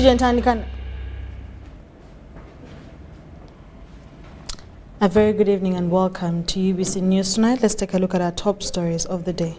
A very good evening and welcome to UBC News Tonight. Let's take a look at our top stories of the day.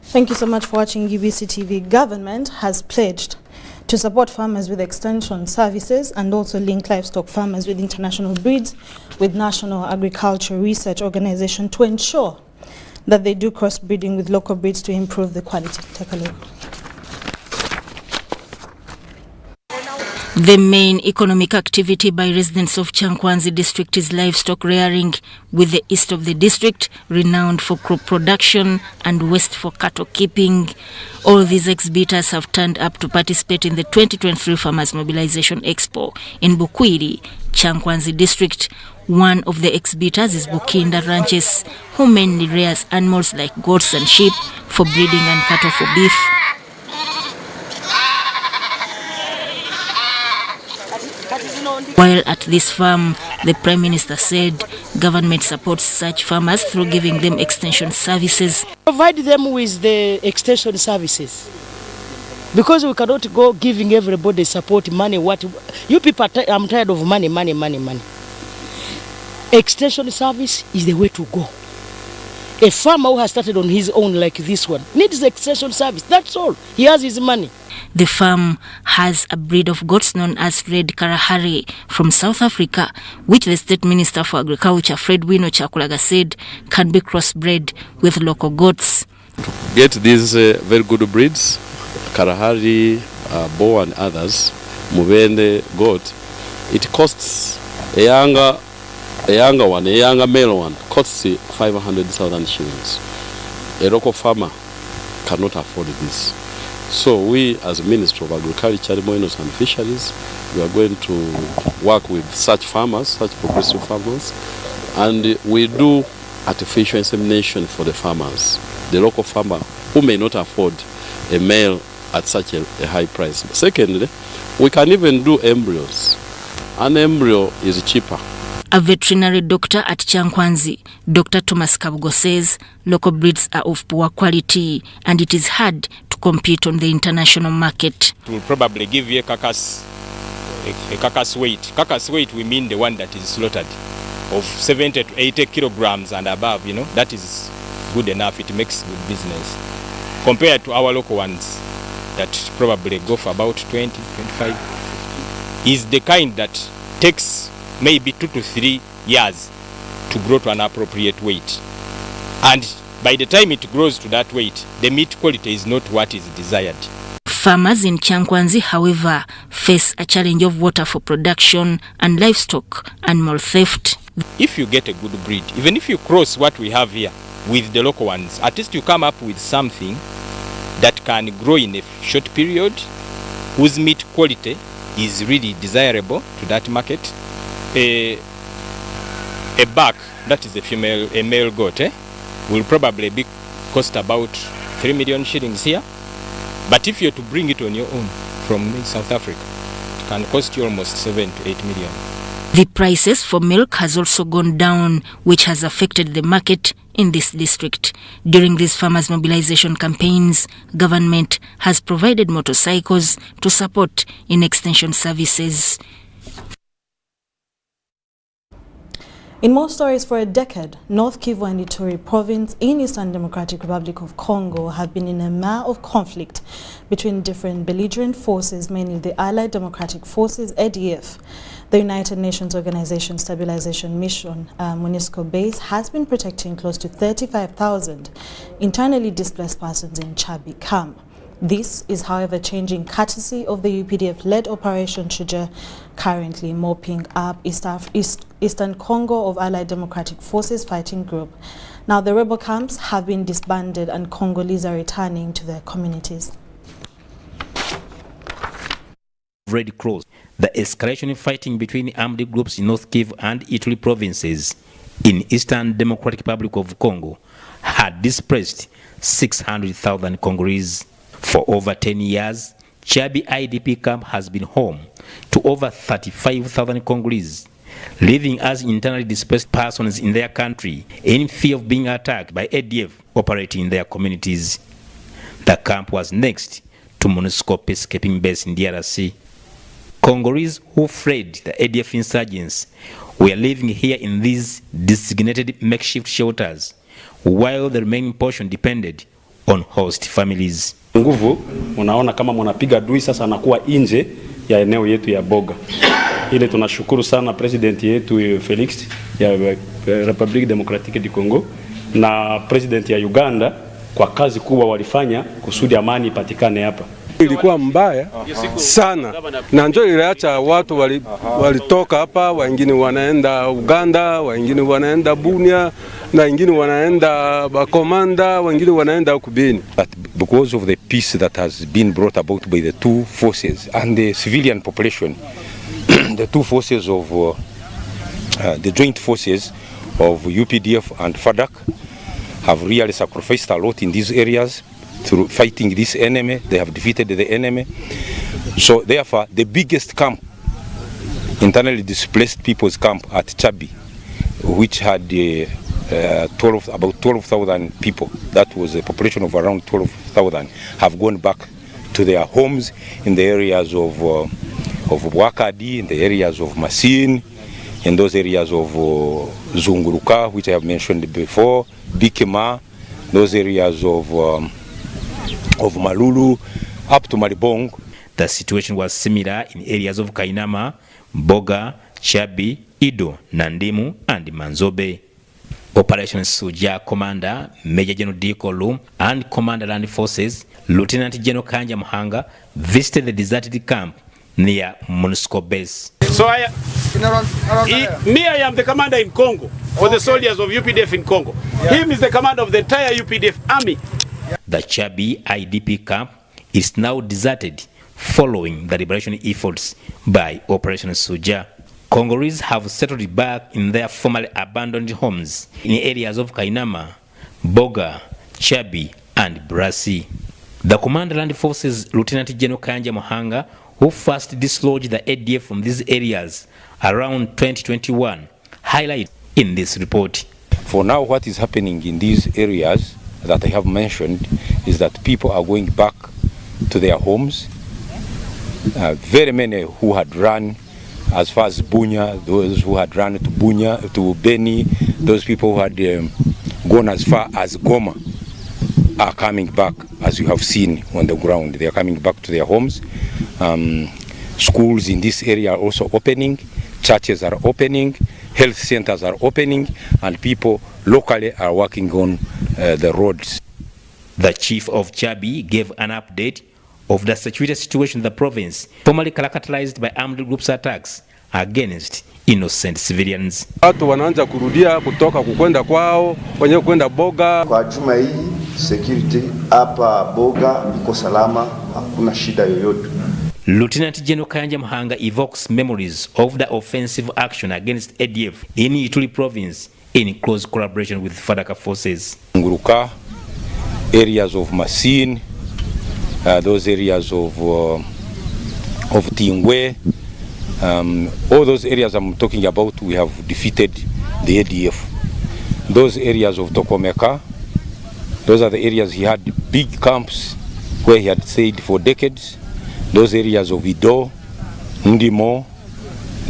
Thank you so much for watching UBC TV. Government has pledged to support farmers with extension services and also link livestock farmers with international breeds with National Agricultural Research Organization to ensure that they do crossbreeding with local breeds to improve the quality. Take a look. The main economic activity by residents of Kyankwanzi district is livestock rearing, with the east of the district renowned for crop production and west for cattle keeping. All these exhibitors have turned up to participate in the 2023 Farmers Mobilization Expo in Bukwiri, Kyankwanzi district. One of the exhibitors is Bukinda Ranches, who mainly rears animals like goats and sheep for breeding and cattle for beef. While at this farm, the Prime Minister said government supports such farmers through giving them extension services. Provide them with the extension services, because we cannot go giving everybody support money. What you people I'm tired of money. Extension service is the way to go. A farmer who has started on his own like this one needs the extension service. That's all. He has his money. The farm has a breed of goats known as Red Kalahari from South Africa, which the State Minister for Agriculture, Fred Wino Chakulaga, said can be crossbred with local goats. To get these very good breeds, Kalahari, Bow and others, Mubende goat, it costs a younger male one, costs 500,000 shillings. A local farmer cannot afford this. So we, as a Ministry of Agriculture, Mines and Fisheries, we are going to work with such farmers, such progressive farmers, and we do artificial insemination for the farmers, the local farmer who may not afford a male at such a high price. Secondly, we can even do embryos. An embryo is cheaper. A veterinary doctor at Kyankwanzi, Dr. Thomas Kabugo, says local breeds are of poor quality and it is hard to compete on the international market. We'll probably give you a carcass weight. Carcass weight, we mean the one that is slaughtered, of 70 to 80 kilograms and above. You know, that is good enough. It makes good business compared to our local ones that probably go for about 20, 25. Is the kind that takes maybe 2 to 3 years to grow to an appropriate weight. And by the time it grows to that weight, the meat quality is not what is desired. Farmers in Kyankwanzi, however, face a challenge of water for production and livestock animal theft. If you get a good breed, even if you cross what we have here with the local ones, at least you come up with something that can grow in a short period, whose meat quality is really desirable to that market. A buck, that is a male goat, will probably cost about 3 million shillings here. But if you're to bring it on your own from South Africa, it can cost you almost 7 to 8 million. The prices for milk has also gone down, which has affected the market in this district. During these farmers' mobilization campaigns, government has provided motorcycles to support in extension services. In more stories, for a decade, North Kivu and Ituri province in Eastern Democratic Republic of Congo have been in a mare of conflict between different belligerent forces, mainly the Allied Democratic Forces, ADF. The United Nations Organization Stabilization Mission, MONUSCO base, has been protecting close to 35,000 internally displaced persons in Chabi camp. This is, however, changing courtesy of the UPDF-led Operation Shuja, currently mopping up Eastern Congo of Allied Democratic Forces Fighting Group. Now, the rebel camps have been disbanded and Congolese are returning to their communities. Red Cross. The escalation in fighting between armed groups in North Kivu and Ituri provinces in Eastern Democratic Republic of Congo had displaced 600,000 Congolese. For over 10 years, Chabi IDP camp has been home to over 35,000 Congolese, living as internally displaced persons in their country in fear of being attacked by ADF operating in their communities. The camp was next to MONUSCO peacekeeping base in DRC. Congolese who fled the ADF insurgents were living here in these designated makeshift shelters, while the remaining portion depended on host families. Nguvu, unaona kama mnapiga adui sasa anakuwa nje ya eneo yetu ya Boga. Ile tunashukuru sana president yetu Felix ya Republic Democratique du Congo na president ya Uganda kwa kazi kubwa walifanya kusudi amani ipatikane hapa. Ilikuwa mbaya sana na njoo iliacha watu walitoka hapa, wengine wanaenda Uganda, wengine wanaenda Bunia, na wengine wanaenda Bakomanda, wengine wanaenda Kubeni. But because of the peace that has been brought about by the two forces and the civilian population, the two forces of the joint forces of UPDF and FADC have really sacrificed a lot in these areas through fighting this enemy. They have defeated the enemy. So therefore, the biggest camp, internally displaced people's camp at Chabi, which had about 12,000 people, that was a population of around 12,000, have gone back to their homes in the areas of Wakadi, in the areas of Masin, in those areas of Zunguruka, which I have mentioned before, Bikema, those areas of Malulu, up to Maribong. The situation was similar in areas of Kainama, Boga, Chabi, Ido, Nandimu, and Manzobe. Operation Suja Commander Major General Dikolu and Commander Land Forces Lieutenant General Kanja Muhanga visited the deserted camp near MONUSCO base. So I am the commander in Congo for the soldiers of UPDF in Congo. Yeah. Him is the commander of the entire UPDF army. The Chabi IDP camp is now deserted following the liberation efforts by Operation Suja. Congolese have settled back in their formerly abandoned homes in areas of Kainama, Boga, Chabi, and Brasi. The Commander Land Forces Lieutenant General Kanja Muhanga, who first dislodged the ADF from these areas around 2021, highlighted in this report. For now, what is happening in these areas that I have mentioned is that people are going back to their homes. Very many who had run as far as Bunya, those who had run to Bunya, to Beni, those people who had gone as far as Goma are coming back, as you have seen on the ground. They are coming back to their homes. Schools in this area are also opening, churches are opening, health centers are opening, and people locally are working on the roads. The chief of Chabi gave an update of the security situation in the province, formerly characterized by armed groups attacks against innocent civilians. Watu wanaanza kurudia kutoka kukwenda kwao, wenyewe kwenda Boga. Kwa juma hii security hapa Boga iko salama, hakuna shida yoyote. Lieutenant General Kanja Muhanga evokes memories of the offensive action against ADF in Ituri province in close collaboration with FADC forces. Nguruka, areas of Masin, those areas of Tingwe, all those areas I'm talking about, we have defeated the ADF. Those areas of Tokomeka, those are the areas he had big camps where he had stayed for decades. Those areas of Ido, Ndimo,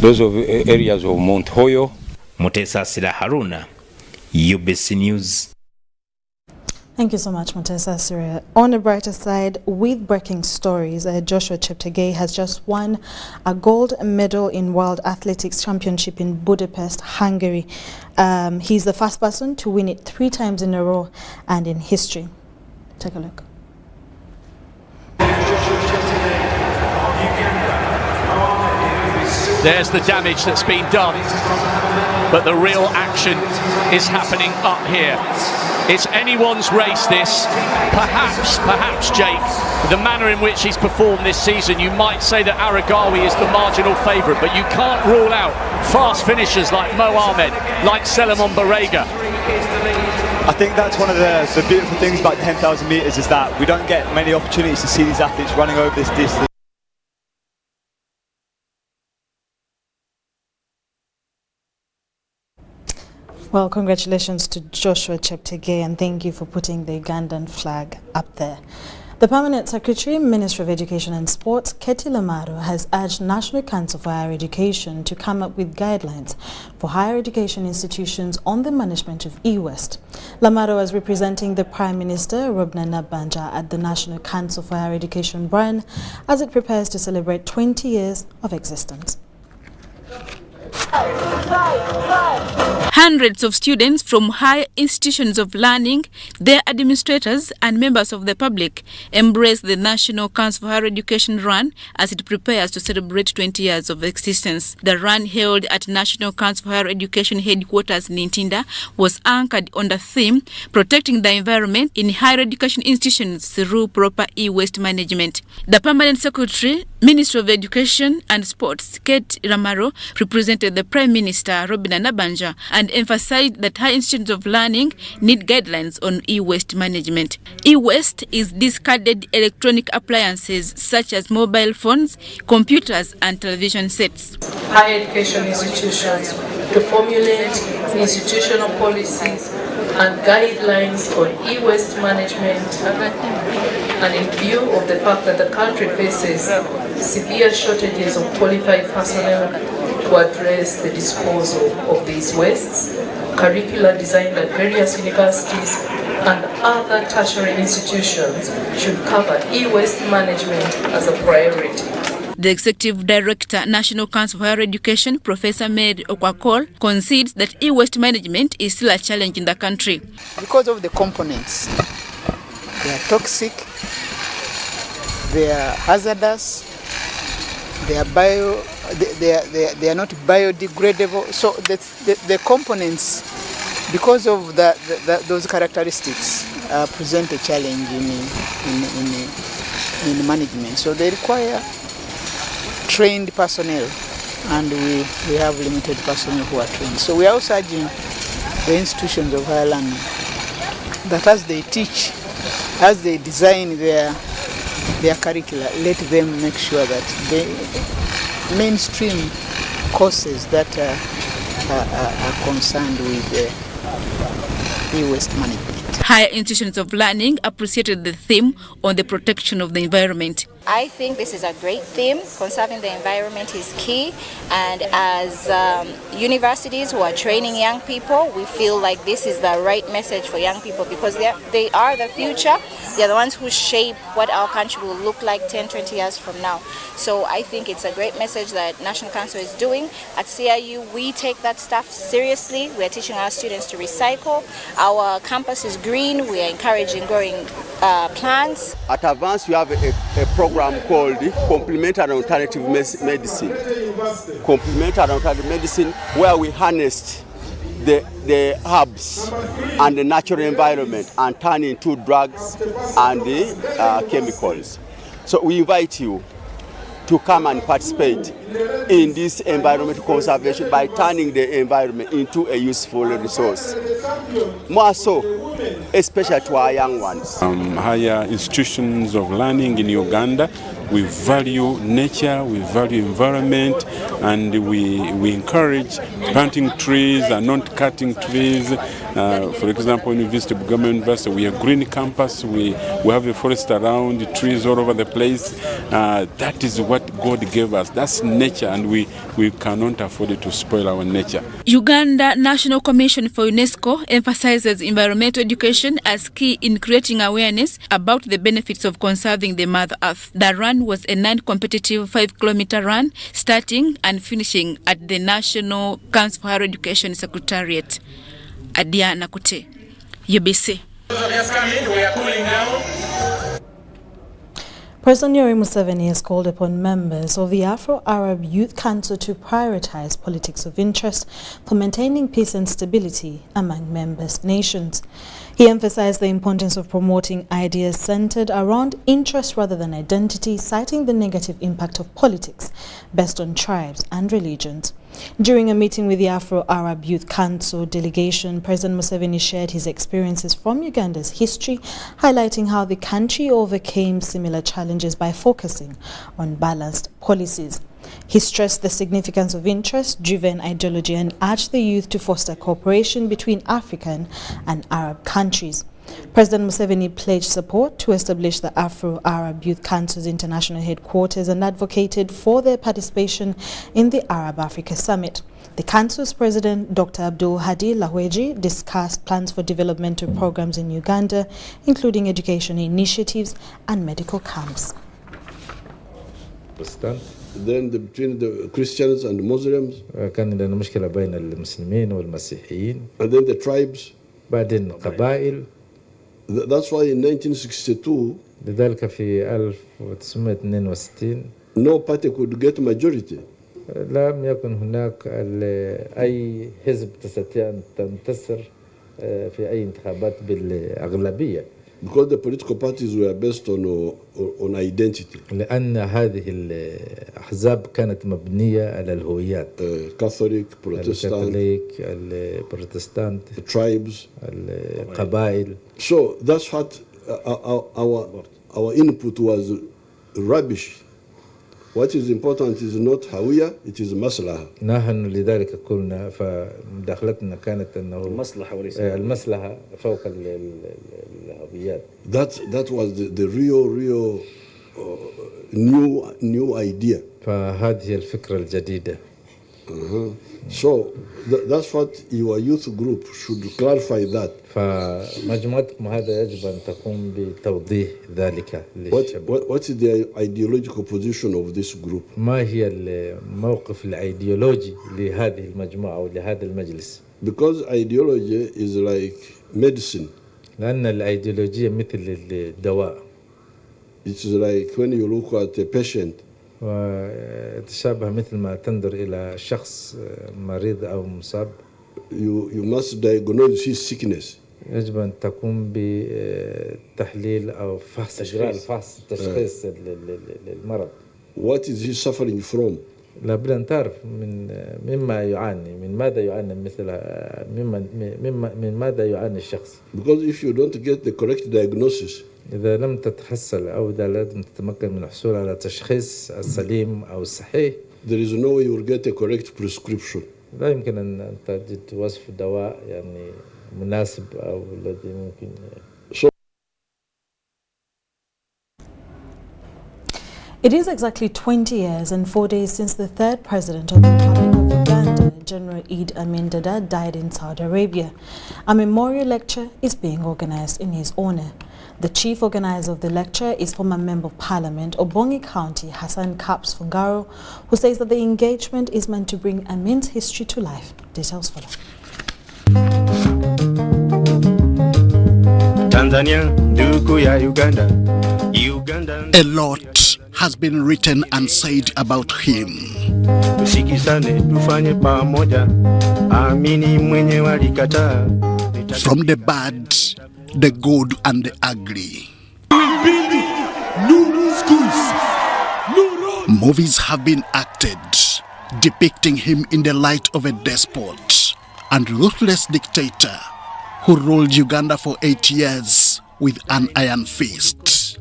those areas of Mount Hoyo. Mutesa Sila Haruna, UBC News. Thank you so much, Mutesa Sira. On a brighter side, with breaking stories, Joshua Cheptegei has just won a gold medal in World Athletics Championship in Budapest, Hungary. He's the first person to win it 3 times in a row and in history. Take a look. There's the damage that's been done, but the real action is happening up here. It's anyone's race, this. Perhaps, Jake, the manner in which he's performed this season, you might say that Aragawi is the marginal favourite, but you can't rule out fast finishers like Mo Ahmed, like Selemon Barega. I think that's one of the beautiful things about 10,000 metres is that we don't get many opportunities to see these athletes running over this distance. Well, congratulations to Joshua Cheptegei, and thank you for putting the Ugandan flag up there. The Permanent Secretary, Ministry of Education and Sports, Ketty Lamaro, has urged National Council for Higher Education to come up with guidelines for higher education institutions on the management of e-waste. Lamaro was representing the Prime Minister, Robna Nabanja, at the National Council for Higher Education, Bern, as it prepares to celebrate 20 years of existence. Hundreds of students from higher institutions of learning, their administrators and members of the public embrace the National Council for Higher Education run as it prepares to celebrate 20 years of existence. The run held at National Council for Higher Education headquarters in Ntinda was anchored on the theme protecting the environment in higher education institutions through proper e-waste management. The Permanent Secretary, Ministry of Education and Sports, Kate Lamaro, represented the Prime Minister, Robina Nabanja, and emphasized that high institutions of learning need guidelines on e-waste management. E-waste is discarded electronic appliances such as mobile phones, computers, and television sets. Higher education institutions to formulate institutional policies and guidelines on e-waste management, and in view of the fact that the country faces severe shortages of qualified personnel to address the disposal of these wastes, curricula designed at various universities and other tertiary institutions should cover e-waste management as a priority. The Executive Director, National Council for Higher Education, Professor Mary Okwakol, concedes that e-waste management is still a challenge in the country. Because of the components, they are toxic, they are hazardous, they are not biodegradable. So the components, because of those characteristics, present a challenge in management. So they require trained personnel, and we have limited personnel who are trained. So we are also urging the institutions of higher learning that as they teach, as they design their curricula, let them make sure that they mainstream courses that are concerned with e-waste management. Higher institutions of learning appreciated the theme on the protection of the environment. I think this is a great theme. Conserving the environment is key, and as universities who are training young people, we feel like this is the right message for young people because they are the future. They're the ones who shape what our country will look like 10, 20 years from now. So I think it's a great message that National Council is doing. At CIU, we take that stuff seriously. We're teaching our students to recycle. Our campus is green. We are encouraging growing plants. At Advance, we have a program called Complementary and Alternative Medicine. Complementary and Alternative Medicine, where we harnessed the herbs and the natural environment and turn into drugs and the chemicals. So we invite you to come and participate in this environmental conservation by turning the environment into a useful resource. More so, especially to our young ones. Higher institutions of learning in Uganda, we value nature, we value environment, and we encourage planting trees and not cutting trees. For example, University of Bugama University, we are green campus, we have a forest around, trees all over the place. That is what God gave us. That's nature, and we cannot afford to spoil our nature. Uganda National Commission for UNESCO emphasizes environmental education as key in creating awareness about the benefits of conserving the Mother Earth. The run was a non-competitive 5-kilometer run, starting and finishing at the National Council for Higher Education Secretariat. Adia Nakute, UBC. President Yoweri Museveni has called upon members of the Afro-Arab Youth Council to prioritize politics of interest for maintaining peace and stability among member nations. He emphasized the importance of promoting ideas centered around interest rather than identity, citing the negative impact of politics based on tribes and religions. During a meeting with the Afro-Arab Youth Council delegation, President Museveni shared his experiences from Uganda's history, highlighting how the country overcame similar challenges by focusing on balanced policies. He stressed the significance of interest-driven ideology and urged the youth to foster cooperation between African and Arab countries. President Museveni pledged support to establish the Afro-Arab Youth Council's international headquarters and advocated for their participation in the Arab Africa Summit. The Council's President, Dr. Abdul Hadi Lahweji, discussed plans for developmental programs in Uganda, including education initiatives and medical camps. Then between the Christians and the Muslims. كان عندنا مشكلة بين المسلمين والمسيحيين. And then the tribes. بعدين قبائل. That's why in 1962. لذلك في 1962. No party could get majority. لم يكن هناك أي حزب تستطيع أن تنتصر في أي انتخابات بالأغلبية. Because the political parties were based on identity. لأن هذه الأحزاب كانت مبنية على الهويات. Catholic, Protestant, Protestant, the tribes, القبائل. So that's what our input was rubbish. What is important is not هوية, it is مصلحة. نحن لذلك قلنا فمداخلتنا كانت أنه المصلحة وليس المصلحة فوق الهويات. That was the real new idea. فهذه الفكرة الجديدة. So that's what your youth group should clarify that. فمجموعتكم هذا يجب أن تقوم بتوضيح ذلك للشباب. What is the ideological position of this group? ما هي الموقف الأيديولوجي لهذه المجموعة أو لهذا المجلس؟ Because ideology is like medicine. لأن الأيديولوجية مثل الدواء. It's like when you look at a patient. وتشابه مثل ما تنظر إلى شخص مريض أو مصاب. You must diagnose his sickness. يجب أن تقوم بتحليل أو فحص تشخيص المرض. What is he suffering from? لابد أن تعرف مما يعاني، من ماذا يعاني من ماذا يعاني الشخص. Because if you don't get the correct diagnosis. إذا لم تتحصل أو إذا لم تتمكن من الحصول على تشخيص السليم أو الصحيح. There is no way you will get a correct prescription. لا يمكن أن تجد وصف دواء يعني مناسب أو الذي ممكن. It is exactly 20 years and 4 days since the third president of the Republic of Uganda, General Idi Amin, died in Saudi Arabia. A memorial lecture is being organized in his honor. The chief organizer of the lecture is former Member of Parliament, Obongi County, Hassan Kaps Fungaro, who says that the engagement is meant to bring Amin's history to life. Details follow. A lot has been written and said about him. From the bad, the good and the ugly. New schools. Movies have been acted depicting him in the light of a despot and ruthless dictator who ruled Uganda for 8 years with an iron fist.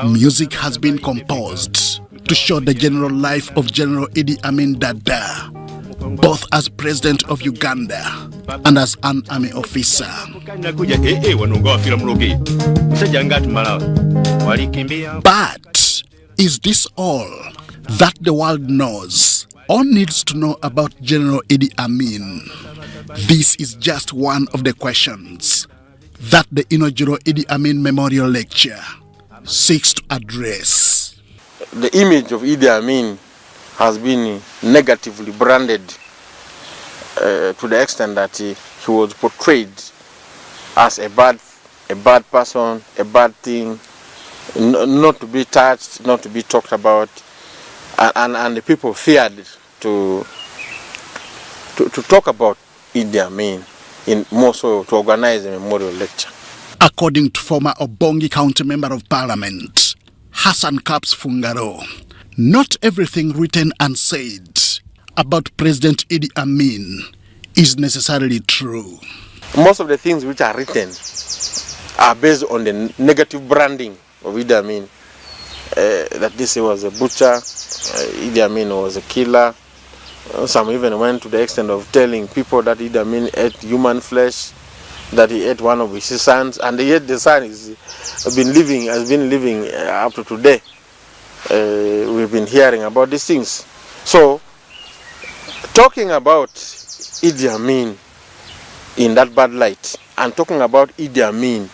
Music has been composed to show the general life of General Idi Amin Dada, both as president of Uganda and as an army officer. But is this all that the world knows or needs to know about General Idi Amin? This is just one of the questions that the inaugural Idi Amin Memorial Lecture seeks to address. The image of Idi Amin has been negatively branded to the extent that he was portrayed as a bad person, a bad thing, not to be touched, not to be talked about, and the people feared to talk about Idi Amin, in more so to organize a memorial lecture. According to former Obongi County Member of Parliament, Hassan Kaps Fungaro, not everything written and said about President Idi Amin is necessarily true. Most of the things which are written are based on the negative branding of Idi Amin. That this was a butcher, Idi Amin was a killer. Some even went to the extent of telling people that Idi Amin ate human flesh, that he ate one of his sons, and yet the son has been living up to today. We've been hearing about these things. So, talking about Idi Amin in that bad light and talking about Idi Amin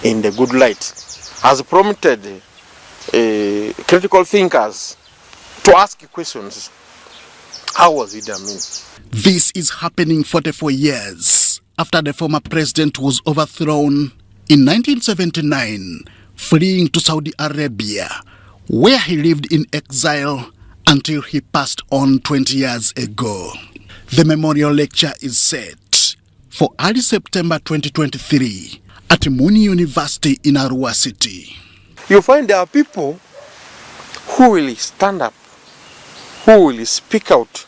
in the good light has prompted critical thinkers to ask questions. How was Idi Amin? This is happening 44 years after the former president was overthrown in 1979, fleeing to Saudi Arabia, where he lived in exile until he passed on 20 years ago. The memorial lecture is set for early September 2023 at Muni University in Arua City. You find there are people who will stand up, who will speak out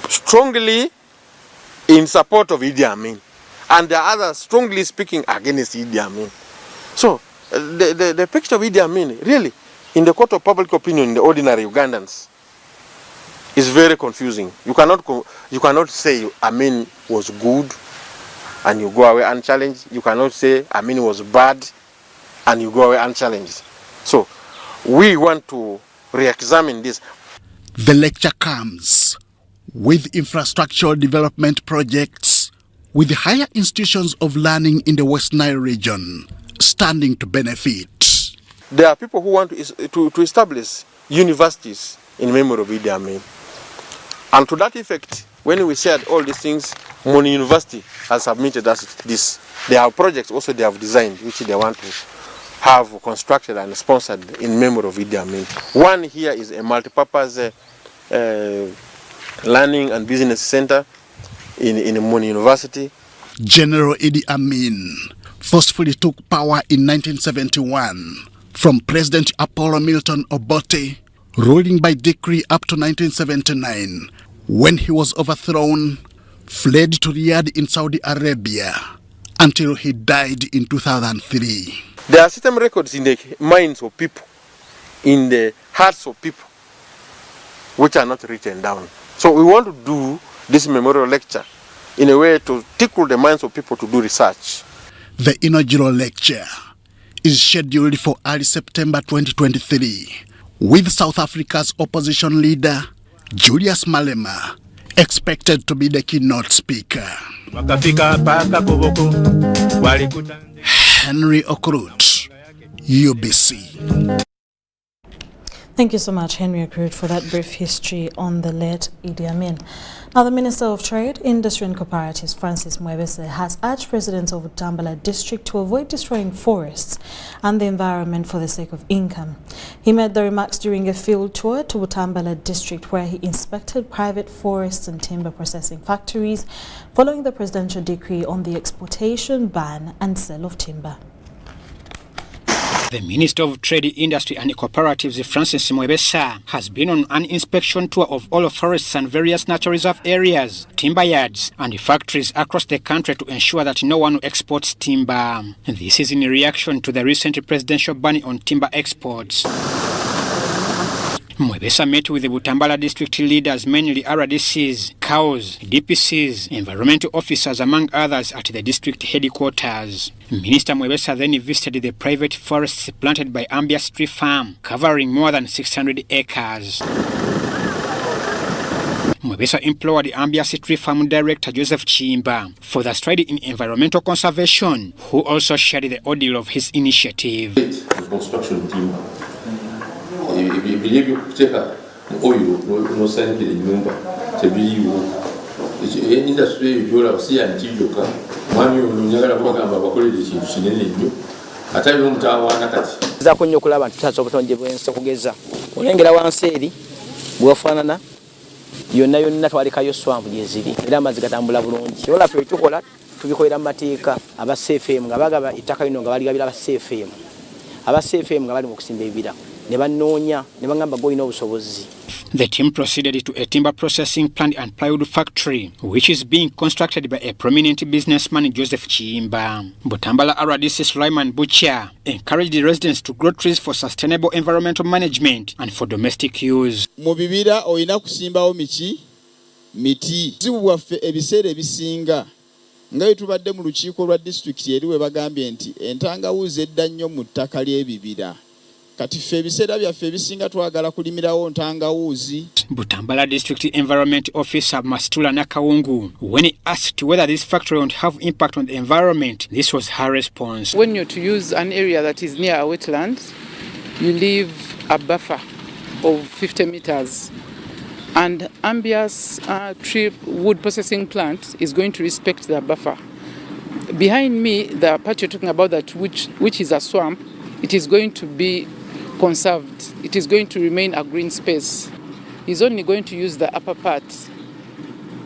strongly in support of Idi Amin, and the others strongly speaking against Idi Amin. So the picture of Idi Amin, really, in the court of public opinion, in the ordinary Ugandans, is very confusing. You cannot say Amin was good and you go away unchallenged. You cannot say Amin was bad and you go away unchallenged. So we want to re-examine this. The lecture comes with infrastructural development projects with higher institutions of learning in the West Nile region standing to benefit. There are people who want to establish universities in memory of Idi Amin. And to that effect, when we said all these things, Muni University has submitted us this. They have projects also they have designed which they want to have constructed and sponsored in memory of Idi Amin. One here is a multi-purpose learning and business center in Muni University. General Idi Amin forcefully took power in 1971 from President Apollo Milton Obote, ruling by decree up to 1979, when he was overthrown, fled to Riyadh in Saudi Arabia until he died in 2003. There are certain records in the minds of people, in the hearts of people, which are not written down. So we want to do this memorial lecture in a way to tickle the minds of people to do research. The inaugural lecture is scheduled for early September 2023, with South Africa's opposition leader, Julius Malema, expected to be the keynote speaker. Henry Okrut, UBC. Thank you so much, Henry Okrut, for that brief history on the late Idi Amin. Now, the Minister of Trade, Industry and Cooperatives, Francis Mwebese, has urged residents of Butambala district to avoid destroying forests and the environment for the sake of income. He made the remarks during a field tour to Butambala district, where he inspected private forests and timber processing factories following the presidential decree on the exportation, ban and sale of timber. The Minister of Trade, Industry and Cooperatives, Francis Mwebesa, has been on an inspection tour of all forests and various natural reserve areas, timber yards and factories across the country to ensure that no one exports timber. This is in reaction to the recent presidential ban on timber exports. Mwebesa met with the Butambala district leaders, mainly RDCs, COWs, DPCs, environmental officers, among others, at the district headquarters. Minister Mwebesa then visited the private forests planted by Ambias Tree Farm, covering more than 600 acres. Mwebesa implored the Ambias Tree Farm Director Joseph Chimba for the stride in environmental conservation, who also shared the ordeal of his initiative. industry eyo si yantijoka mwami ono njagala kubagamba bakolere ekintu kinene nnyo atali n'omutawaana kati zaako nnyo okulaba nti tutasobola obutonde bw'ensi okugeza olengera wansi eri bwefaanana yonna twalekayo swampu gyeziri era amazzi gatambula bulungi kyola ffe tukola tubikolera mu mateeka aba CFM nga bagaba ettaka lino nga baligabira aba CFM nga bali mu kusimba ebibira ne bannoonya ne bagamba golina obusobozi. The team proceeded to a timber processing plant and plywood factory, which is being constructed by a prominent businessman, Joseph Chiyimba. Butambala RDC Sulaiman Butcher encouraged the residents to grow trees for sustainable environmental management and for domestic use. Mu bibira oyina kusimbawo miti zibu waffe ebiseera ebisinga nga tubadde mu lukiiko lwa district eri we bagambye nti entangawuzi edda nnyo mu ttaka ly'ebibira. Butambala District Environment Officer Mastula Nakawungu, when he asked whether this factory won't have impact on the environment, this was her response. When you're to use an area that is near a wetland, you leave a buffer of 50 meters. And Ambia's tree wood processing plant is going to respect the buffer. Behind me, the part you're talking about, that which is a swamp, it is going to be conserved. It is going to remain a green space. He's only going to use the upper part.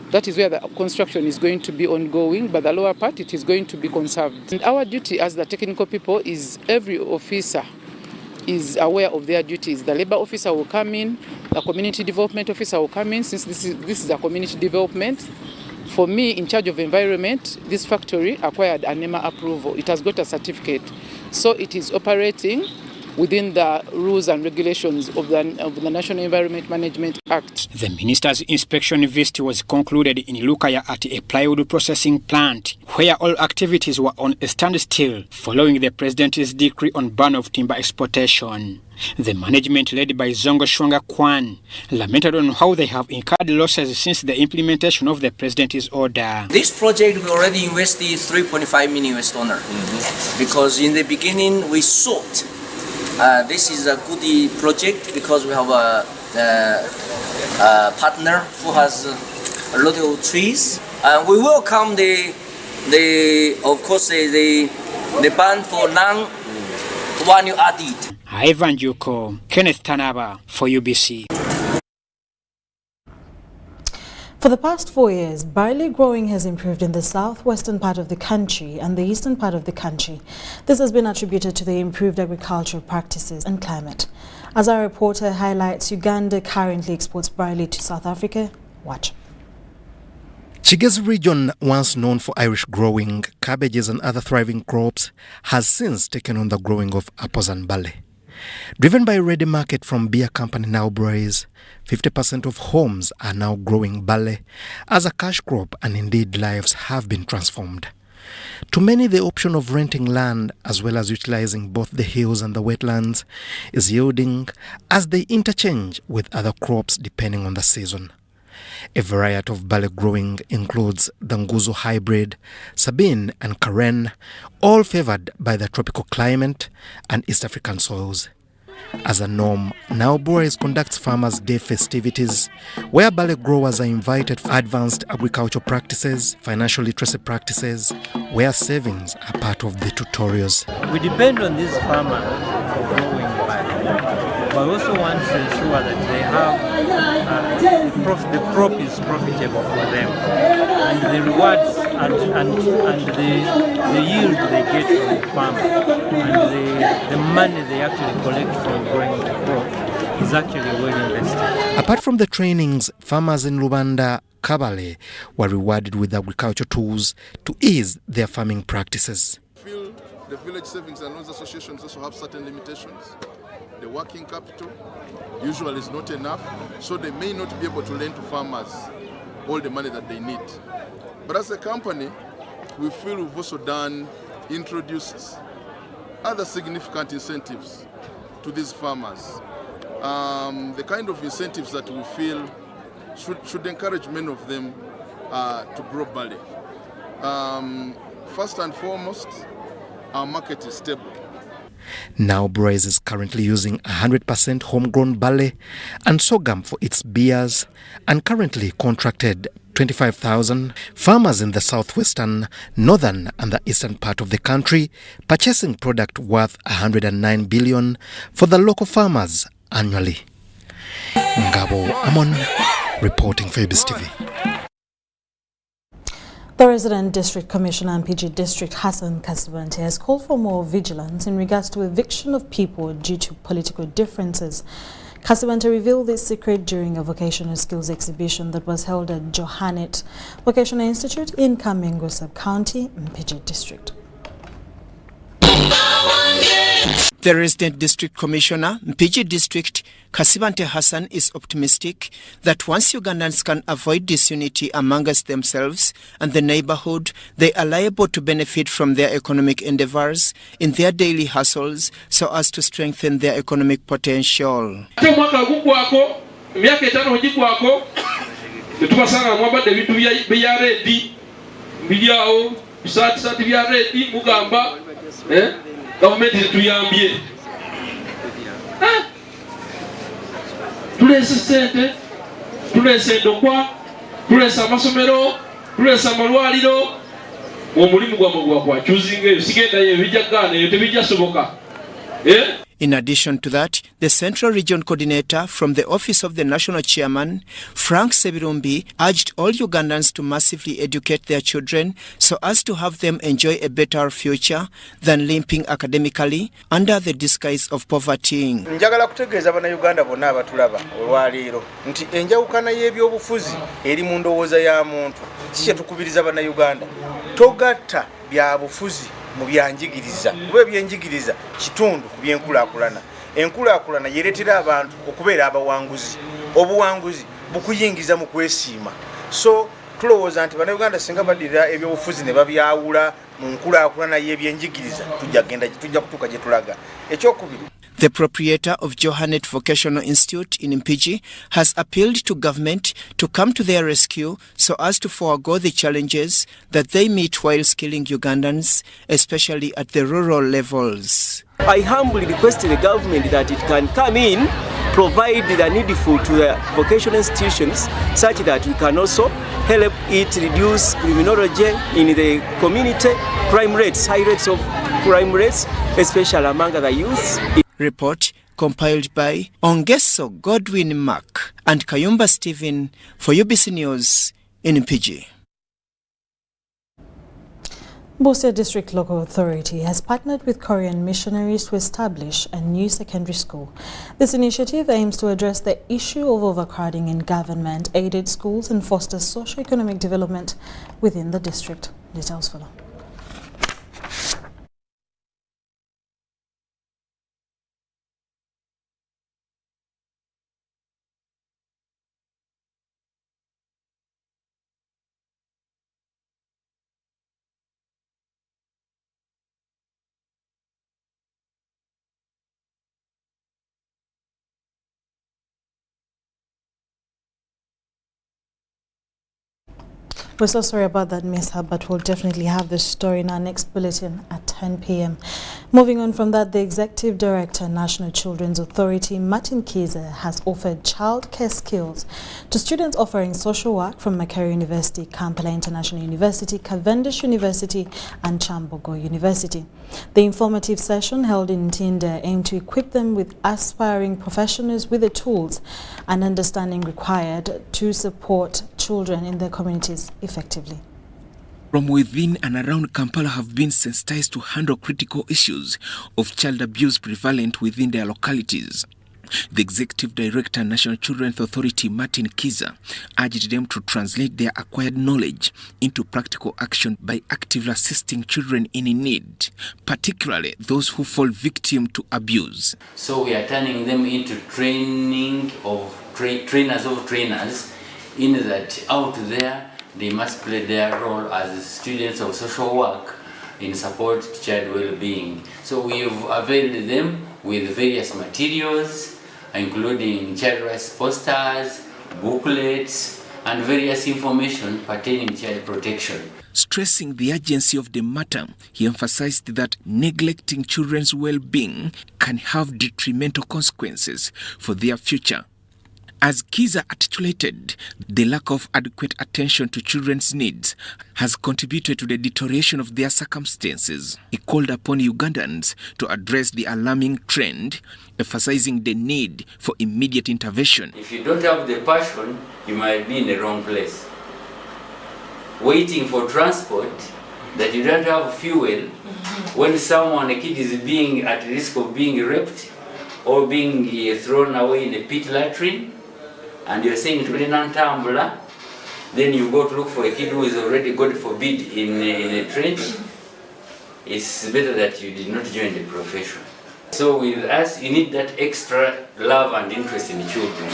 That is where the construction is going to be ongoing, but the lower part, it is going to be conserved. And our duty as the technical people is every officer is aware of their duties. The labor officer will come in, the community development officer will come in, since this is a community development. For me, in charge of environment, this factory acquired a NEMA approval. It has got a certificate. So it is operating within the rules and regulations of the National Environment Management Act. The minister's inspection visit was concluded in Lukaya at a plywood processing plant, where all activities were on a standstill following the president's decree on ban of timber exportation. The management, led by Zongo Shwanga Kwan, lamented on how they have incurred losses since the implementation of the president's order. This project we already invested $3.5 million because in the beginning we thought this is a good project because we have a partner who has a lot of trees, and we welcome the ban for one you added. Ivan Juko, Kenneth Tanaba for UBC. For the past 4 years, barley growing has improved in the southwestern part of the country and the eastern part of the country. This has been attributed to the improved agricultural practices and climate. As our reporter highlights, Uganda currently exports barley to South Africa. Watch. Cheptegei region, once known for Irish growing, cabbages and other thriving crops, has since taken on the growing of apples and barley. Driven by a ready market from beer company Now Breweries, 50% of homes are now growing barley as a cash crop, and indeed lives have been transformed. To many, the option of renting land as well as utilizing both the hills and the wetlands is yielding as they interchange with other crops depending on the season. A variety of barley growing includes the Nguzo hybrid, Sabine and Karen, all favored by the tropical climate and East African soils. As a norm, Now Breweries conducts Farmers' Day festivities where barley growers are invited for advanced agricultural practices, financial literacy practices, where savings are part of the tutorials. We depend on these farmers for growing barley, but we also want to ensure that they have the crop is profitable for them, and the rewards and the yield they get from the farm and the money they actually collect from growing the crop is actually well invested. Apart from the trainings, farmers in Lubanda, Kabale were rewarded with agriculture tools to ease their farming practices. The village savings and loans associations also have certain limitations. The working capital usually is not enough, so they may not be able to lend to farmers all the money that they need. But as a company, we feel we've also introduced other significant incentives to these farmers. The kind of incentives that we feel should encourage many of them to grow barley. First and foremost, our market is stable. Now Breweries is currently using 100% homegrown barley and sorghum for its beers, and currently contracted 25,000 farmers in the southwestern, northern and the eastern part of the country purchasing product worth 109 billion for the local farmers annually. Ngabo Amon reporting for ABC TV. The resident district commissioner in PG District, Hassan Kasabante, has called for more vigilance in regards to eviction of people due to political differences. Kasabante revealed this secret during a vocational skills exhibition that was held at Johannet Vocational Institute in Kamengo Sub-County in PG District. The resident district commissioner, Mpigi District, Kasibante Hassan, is optimistic that once Ugandans can avoid disunity amongst themselves and the neighborhood, they are liable to benefit from their economic endeavors in their daily hustles so as to strengthen their economic potential. Government is tuyambye. Tulese sente, tulese ndokwa, tulese amasomero, tulese amalwaliro. Omulimu gwa choosing sigenda ye bijagana yote bijasoboka. In addition to that, the Central Region Coordinator from the Office of the National Chairman, Frank Sebirumbi, urged all Ugandans to massively educate their children so as to have them enjoy a better future than limping academically under the disguise of poverty. Njagala kutegeeza bannayuganda bonna abatulaba olwaleero nti enjawukana y'ebyobufuzi eri mu ndowooza ya muntu kikye tukubiriza bannayuganda togatta bya bufuzi mu byanjigiriza kuba ebyenjigiriza kitundu ku byenkulaakulana enkulaakulana yereetera abantu okubeera abawanguzi obuwanguzi bukuyingiza mu kwesiima so tulowooza nti bannayuganda singa baddirira ebyobufuzi ne babyawula mu nkulaakulana y'ebyenjigiriza tujja kutuuka gye tulaga ekyokubiri. The proprietor of Johannet Vocational Institute in Mpigi has appealed to government to come to their rescue so as to forego the challenges that they meet while skilling Ugandans, especially at the rural levels. I humbly request the government that it can come in, provide the needful to the vocational institutions such that we can also help it reduce criminology in the community, crime rates, high rates of crime rates, especially among the youth. Report compiled by Ongeso Godwin Mark and Kayumba Stephen for UBC News in Mpigi. Busia District Local Authority has partnered with Korean missionaries to establish a new secondary school. This initiative aims to address the issue of overcrowding in government-aided schools and foster socio-economic development within the district. Details follow. We're so sorry about that mishap, but we'll definitely have this story in our next bulletin at 10 p.m. Moving on from that, the Executive Director, National Children's Authority, Martin Kiza, has offered childcare skills to students offering social work from Makerere University, Kampala International University, Cavendish University, and Chambogo University. The informative session held in Ntinda aimed to equip them with aspiring professionals with the tools and understanding required to support children in their communities effectively. From within and around Kampala have been sensitized to handle critical issues of child abuse prevalent within their localities. The Executive Director, National Children's Authority, Martin Kiza, urged them to translate their acquired knowledge into practical action by actively assisting children in need, particularly those who fall victim to abuse. So we are turning them into training of trainers of trainers, in that out there they must play their role as students of social work in support to child well-being. So we've availed them with various materials, including child rights posters, booklets, and various information pertaining to child protection. Stressing the urgency of the matter, he emphasized that neglecting children's well-being can have detrimental consequences for their future. As Kiza articulated, the lack of adequate attention to children's needs has contributed to the deterioration of their circumstances. He called upon Ugandans to address the alarming trend, emphasizing the need for immediate intervention. If you don't have the passion, you might be in the wrong place. Waiting for transport, that you don't have fuel, when a kid is being at risk of being raped or being thrown away in a pit latrine, and you're saying to Tambula, then you go to look for a kid who is already, God forbid, in a trench. It's better that you did not join the profession. So with us, you need that extra love and interest in children.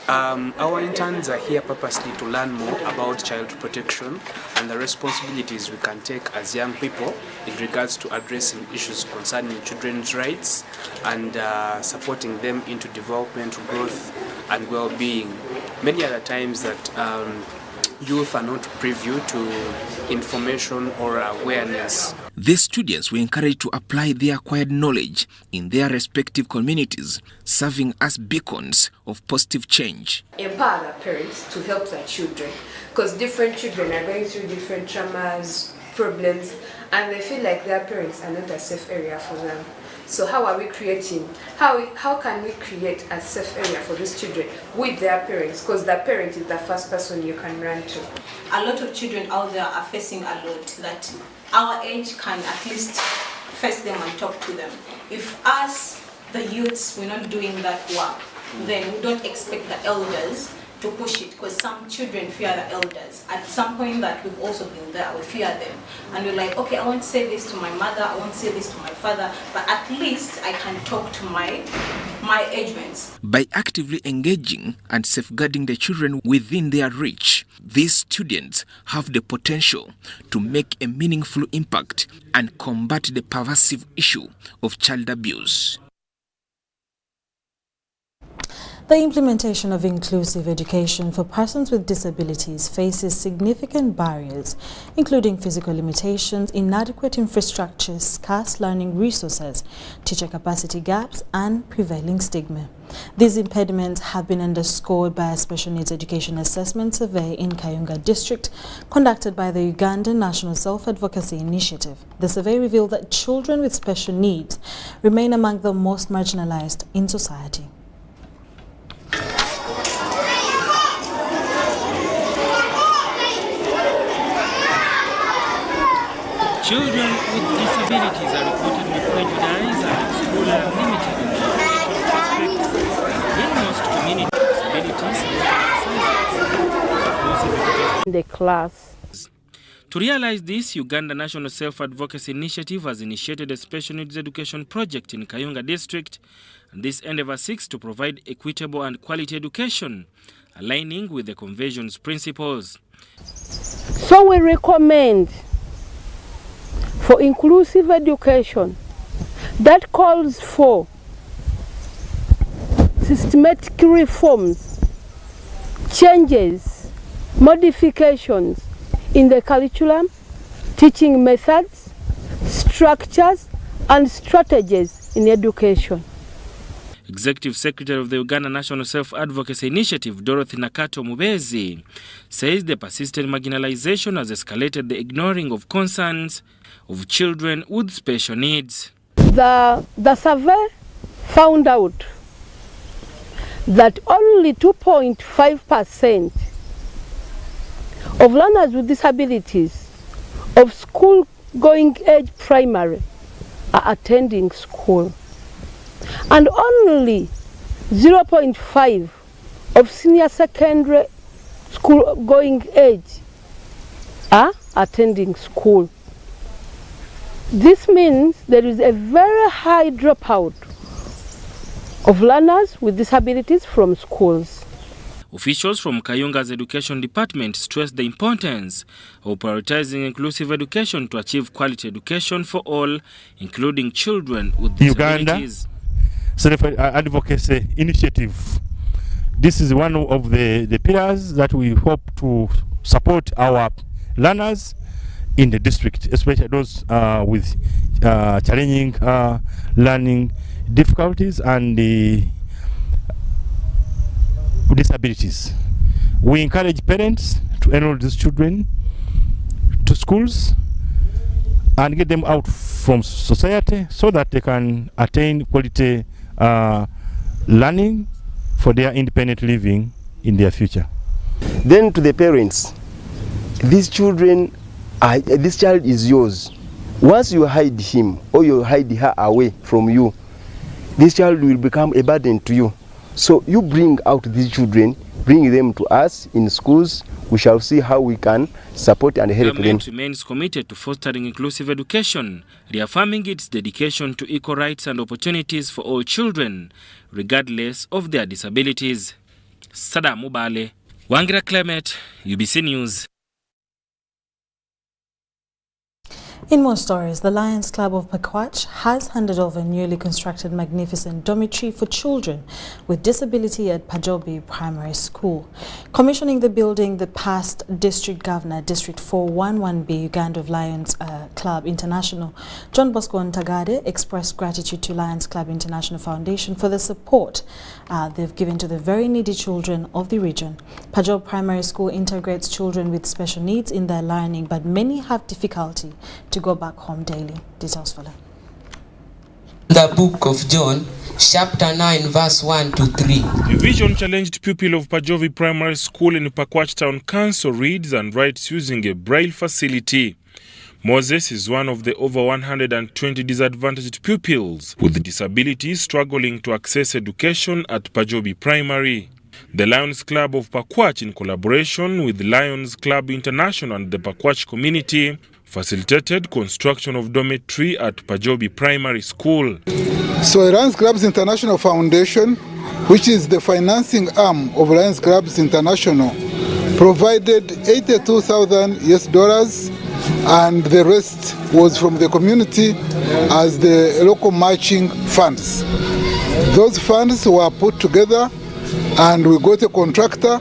Our interns are here purposely to learn more about child protection and the responsibilities we can take as young people in regards to addressing issues concerning children's rights and supporting them into development, growth and well-being. Many other times that youth are not privy to information or awareness. These students were encouraged to apply their acquired knowledge in their respective communities, serving as beacons of positive change. Empower their parents to help their children, because different children are going through different traumas, problems, and they feel like their parents are not a safe area for them. So how are we creating, how can we create a safe area for these children with their parents? Because the parent is the first person you can run to. A lot of children out there are facing a lot that our age can at least face them and talk to them. If us, the youths, we're not doing that work, then we don't expect the elders to push it, because some children fear the elders. At some point that we've also been there, we fear them. And we're like, okay, I won't say this to my mother, I won't say this to my father, but at least I can talk to my age mates. By actively engaging and safeguarding the children within their reach, these students have the potential to make a meaningful impact and combat the pervasive issue of child abuse. The implementation of inclusive education for persons with disabilities faces significant barriers, including physical limitations, inadequate infrastructure, scarce learning resources, teacher capacity gaps, and prevailing stigma. These impediments have been underscored by a special needs education assessment survey in Kayunga district conducted by the Ugandan National Self-Advocacy Initiative. The survey revealed that children with special needs remain among the most marginalized in society. Children with disabilities are reportedly prejudiced and school are limited in aspects. In most communities, disabilities in the class. To realize this, Uganda National Self-Advocacy Initiative has initiated a special needs education project in Kayunga district, and this endeavor seeks to provide equitable and quality education, aligning with the convention's principles. So we recommend for inclusive education that calls for systematic reforms, changes, modifications in the curriculum, teaching methods, structures, and strategies in education. Executive Secretary of the Uganda National Self-Advocacy Initiative, Dorothy Nakato Mubezi, says the persistent marginalization has escalated the ignoring of concerns of children with special needs. The survey found out that only 2.5% of learners with disabilities of school-going age primary are attending school, and only 0.5% of senior secondary school-going age are attending school. This means there is a very high dropout of learners with disabilities from schools. Officials from Kayunga's education department stress the importance of prioritizing inclusive education to achieve quality education for all, including children with disabilities. Uganda Self-Advocacy Initiative. This is one of the pillars that we hope to support our learners in the district, especially those with challenging learning difficulties and disabilities. We encourage parents to enroll these children to schools and get them out from society so that they can attain quality learning for their independent living in their future. Then to the parents, this child is yours. Once you hide him or you hide her away from you, this child will become a burden to you. So you bring out these children, bring them to us in schools. We shall see how we can support and help them. Government remains committed to fostering inclusive education, reaffirming its dedication to equal rights and opportunities for all children, regardless of their disabilities. Sada Mubale, Wangira Clement, UBC News. In more stories, the Lions Club of Pakwach has handed over a newly constructed magnificent dormitory for children with disability at Pajobi Primary School. Commissioning the building, the past District Governor, District 411B, Uganda of Lions Club International, John Bosco Ntagade, expressed gratitude to Lions Club International Foundation for the support they've given to the very needy children of the region. Pajobi Primary School integrates children with special needs in their learning, but many have difficulty to go back home daily. Details follow. The book of John, chapter 9, verse 1 to 3. The vision-challenged pupil of Pajobi Primary School in Pakwach Town Council reads and writes using a braille facility. Moses is one of the over 120 disadvantaged pupils with disabilities struggling to access education at Pajobi Primary. The Lions Club of Pakwach, in collaboration with Lions Club International and the Pakwach community, facilitated construction of dormitory at Pajobi Primary School. So Lions Clubs International Foundation, which is the financing arm of Lions Clubs International, provided $82,000 and the rest was from the community as the local matching funds. Those funds were put together and we got a contractor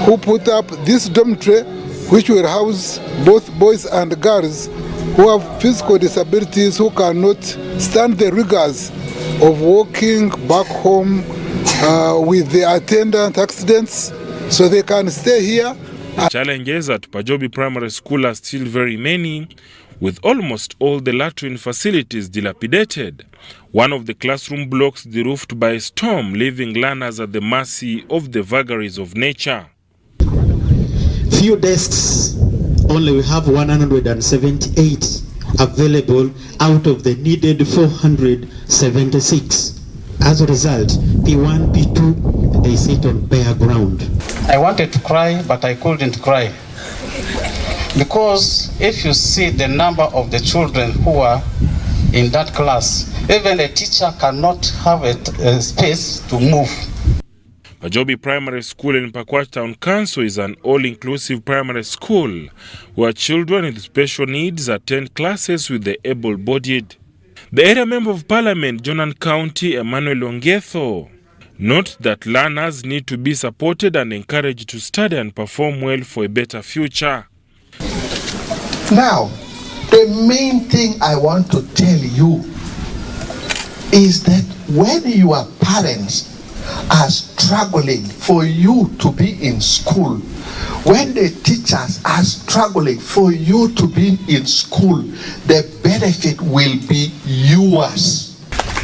who put up this dormitory which will house both boys and girls who have physical disabilities, who cannot stand the rigors of walking back home with the attendant accidents, so they can stay here. Challenges at Pajobi Primary School are still very many, with almost all the latrine facilities dilapidated. One of the classroom blocks deroofed by a storm, leaving learners at the mercy of the vagaries of nature. Few desks, only we have 178 available out of the needed 476. As a result, P1, P2, they sit on bare ground. I wanted to cry, but I couldn't cry. Because if you see the number of the children who are in that class, even a teacher cannot have a space to move. Pajobi Primary School in Pakwach Town Council is an all-inclusive primary school where children with special needs attend classes with the able-bodied. The area member of Parliament, Jonan County, Emmanuel Ongetho, notes that learners need to be supported and encouraged to study and perform well for a better future. Now, the main thing I want to tell you is that when your parents are struggling for you to be in school, when the teachers are struggling for you to be in school, the benefit will be yours.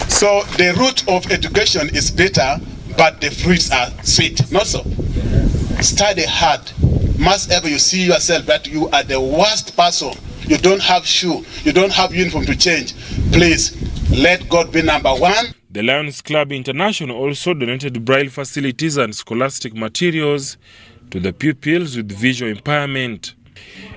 So the root of education is bitter, but the fruits are sweet, not so? Study hard. Must ever you see yourself that you are the worst person, you don't have shoe, you don't have uniform to change, please let God be number one. The Lions Club International also donated braille facilities and scholastic materials to the pupils with visual impairment.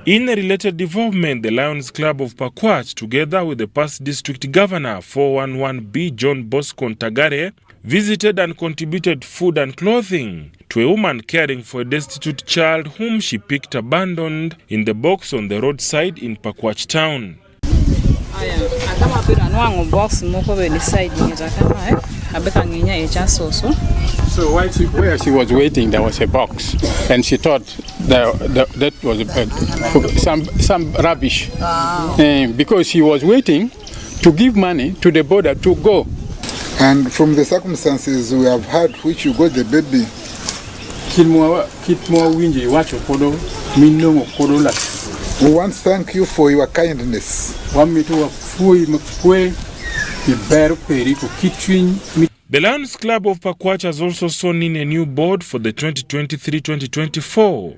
In a related development, the Lions Club of Pakwach, together with the past District Governor 411B John Bosco Ntagade, visited and contributed food and clothing to a woman caring for a destitute child whom she picked abandoned in the box on the roadside in Pakwach Town. So where she was waiting, there was a box, and she thought that was some rubbish, because she was waiting to give money to the border to go. And from the circumstances we have had, which you got the baby We want to thank you for your kindness. The Lions Club of Pakwach has also sworn in a new board for the 2023-2024.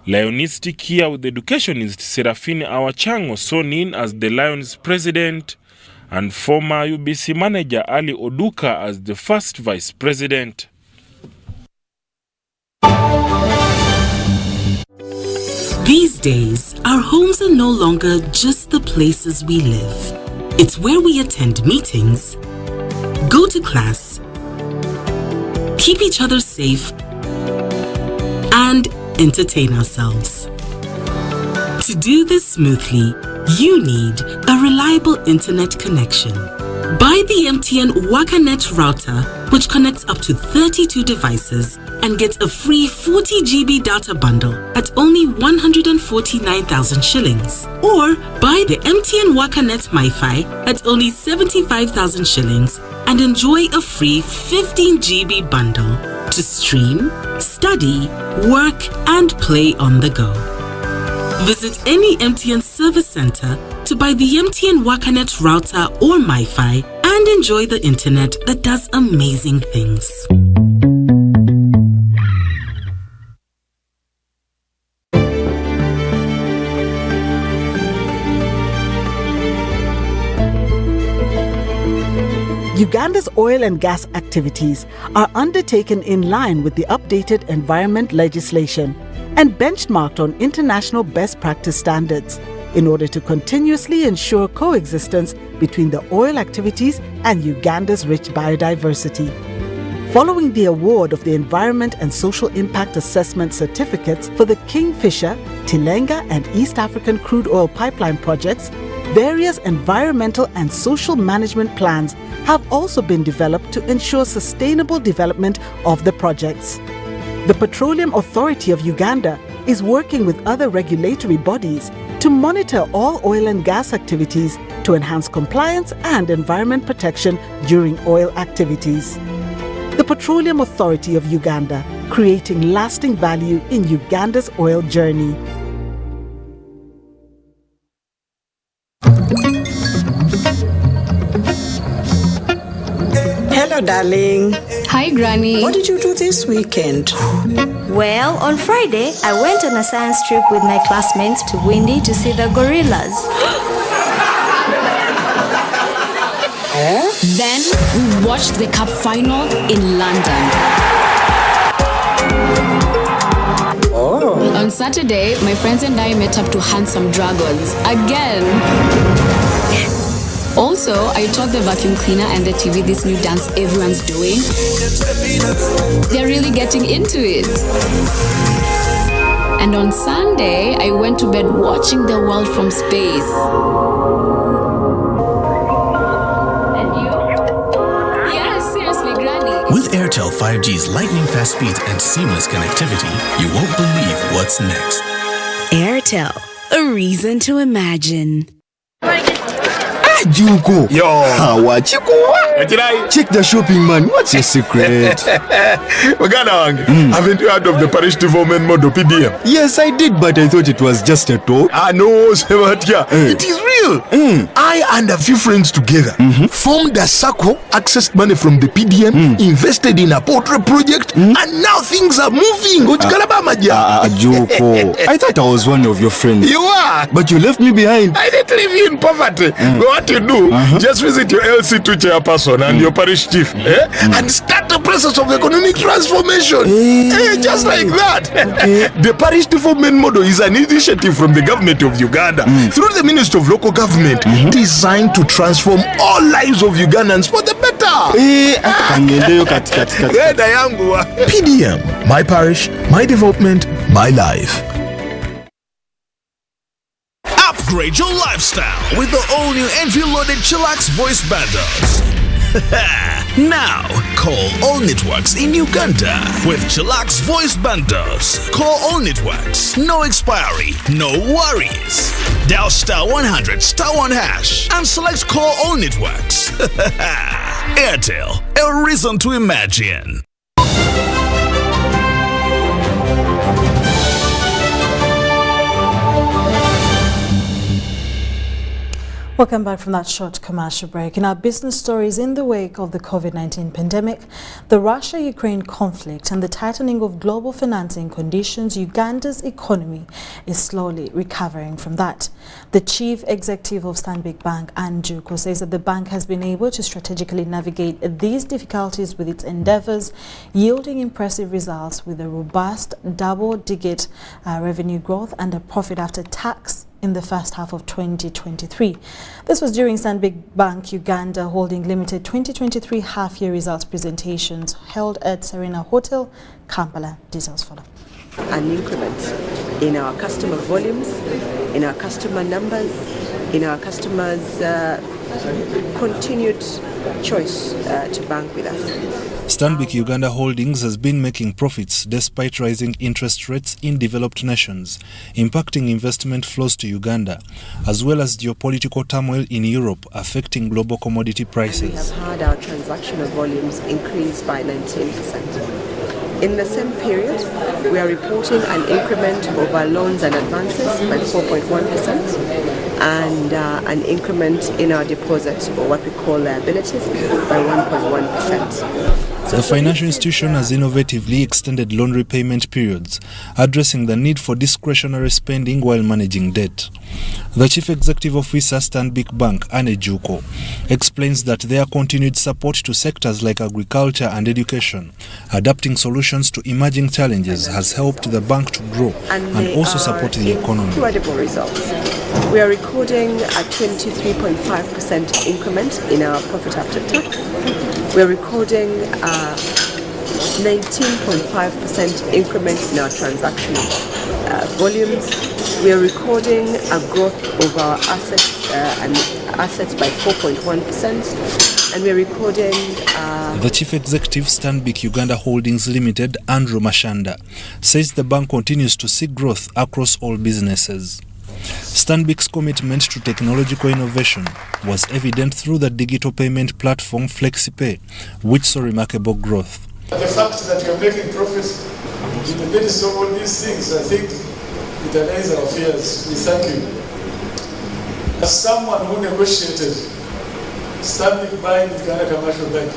Lionistic here with educationist Seraphine Awachango sworn in as the Lions president and former UBC manager Ali Oduka as the first vice president. These days, our homes are no longer just the places we live. It's where we attend meetings, go to class, keep each other safe, and entertain ourselves. To do this smoothly, you need a reliable internet connection. Buy the MTN WakaNet router, which connects up to 32 devices and gets a free 40 GB data bundle at only 149,000 shillings. Or buy the MTN WakaNet MiFi at only 75,000 shillings and enjoy a free 15 GB bundle to stream, study, work, and play on the go. Visit any MTN service center to buy the MTN WakaNet router or MiFi and enjoy the internet that does amazing things. Uganda's oil and gas activities are undertaken in line with the updated environment legislation and benchmarked on international best practice standards in order to continuously ensure coexistence between the oil activities and Uganda's rich biodiversity. Following the award of the Environment and Social Impact Assessment certificates for the Kingfisher, Tilenga and East African crude oil pipeline projects, various environmental and social management plans have also been developed to ensure sustainable development of the projects. The Petroleum Authority of Uganda is working with other regulatory bodies to monitor all oil and gas activities to enhance compliance and environment protection during oil activities. The Petroleum Authority of Uganda, creating lasting value in Uganda's oil journey. Hello, darling. Hi, Granny. What did you do this weekend? Well, on Friday, I went on a science trip with my classmates to Windy to see the gorillas. Then we watched the Cup final in London. Oh. On Saturday, my friends and I met up to hunt some dragons again. Also, I taught the vacuum cleaner and the TV this new dance everyone's doing. They're really getting into it. And on Sunday, I went to bed watching the world from space. And you? Yeah, seriously, Granny. With Airtel 5G's lightning-fast speeds and seamless connectivity, you won't believe what's next. Airtel, a reason to imagine. Juko. Yo. What Chiko? Check the shopping, man. What's your secret? Haven't you heard of the Parish development model PDM? Yes, I did, but I thought it was just a talk. No, Sebatia. It is real. I and a few friends together formed a circle, accessed money from the PDM, invested in a portrait project, and now things are moving. Juko. I thought I was one of your friends. You are. But you left me behind. I didn't leave you in poverty. What you do, just visit your LC2 chairperson and your parish chief and start the process of economic transformation. Just like that. The Parish Development Model is an initiative from the government of Uganda through the Ministry of Local Government designed to transform all lives of Ugandans for the better. PDM, my parish, my development, my life. Upgrade your lifestyle with the all-new entry-loaded Chillax voice bundles. Now, call all networks in Uganda with Chillax voice bundles. Call all networks, no expiry, no worries. Dial *100 *1# and select call all networks. Airtel, a reason to imagine. Welcome back from that short commercial break. In our business stories, in the wake of the COVID-19 pandemic, the Russia-Ukraine conflict and the tightening of global financing conditions, Uganda's economy is slowly recovering from that. The chief executive of Stanbic Bank, Anjuko, says that the bank has been able to strategically navigate these difficulties with its endeavors, yielding impressive results with a robust double-digit revenue growth and a profit after tax in the first half of 2023. This was during Stanbic Bank Uganda Holding Limited 2023 half-year results presentations held at Serena Hotel, Kampala. Details follow. An increment in our customer volumes, in our customer numbers, in our customers' continued choice to bank with us. Stanbic Uganda Holdings has been making profits despite rising interest rates in developed nations, impacting investment flows to Uganda, as well as geopolitical turmoil in Europe affecting global commodity prices. We have had our transactional volumes increase by 19%. In the same period, we are reporting an increment of our loans and advances by 4.1% and an increment in our deposits, or what we call liabilities, by 1.1%. The financial institution has innovatively extended loan repayment periods, addressing the need for discretionary spending while managing debt. The Chief Executive Officer, Stanbic Bank, Anjuko, explains that their continued support to sectors like agriculture and education, adapting solutions to emerging challenges, has helped the bank to grow and also support the economy. Incredible results. We are recording a 23.5% increment in our profit after tax. We are recording a 19.5% increment in our transactional volumes. We are recording a growth of our assets by 4.1%, and we are recording. The Chief Executive, Stanbic Uganda Holdings Limited, Andrew Mashanda, says the bank continues to see growth across all businesses. Stanbic's commitment to technological innovation was evident through the digital payment platform FlexiPay, which saw remarkable growth. The fact that you're making profits in the midst of all these things, I think it allays our fears. We thank you. As someone who negotiated Stanbic buying Uganda Commercial Bank,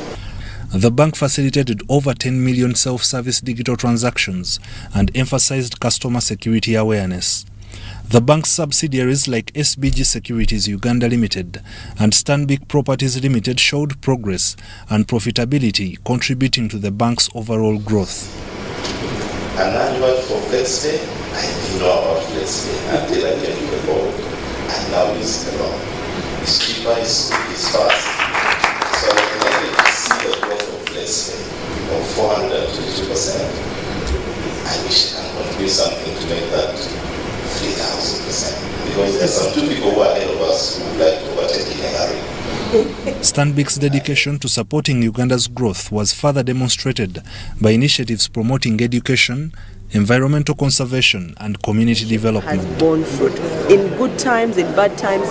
the bank facilitated over 10 million self-service digital transactions and emphasized customer security awareness. The bank's subsidiaries like SBG Securities Uganda Limited and Stanbic Properties Limited showed progress and profitability, contributing to the bank's overall growth. An annual for FlexPay, I didn't know about FlexPay until I came to the board, and now it's along. It's cheaper, it's fast. So I can already see the growth of FlexPay of 422%. I wish I can contribute something to make that 3,000%, because there's some two people who are ahead of us who would like to overtake in a hurry. Stanbic's dedication to supporting Uganda's growth was further demonstrated by initiatives promoting education, environmental conservation and community development. Has borne fruit. In good times, in bad times,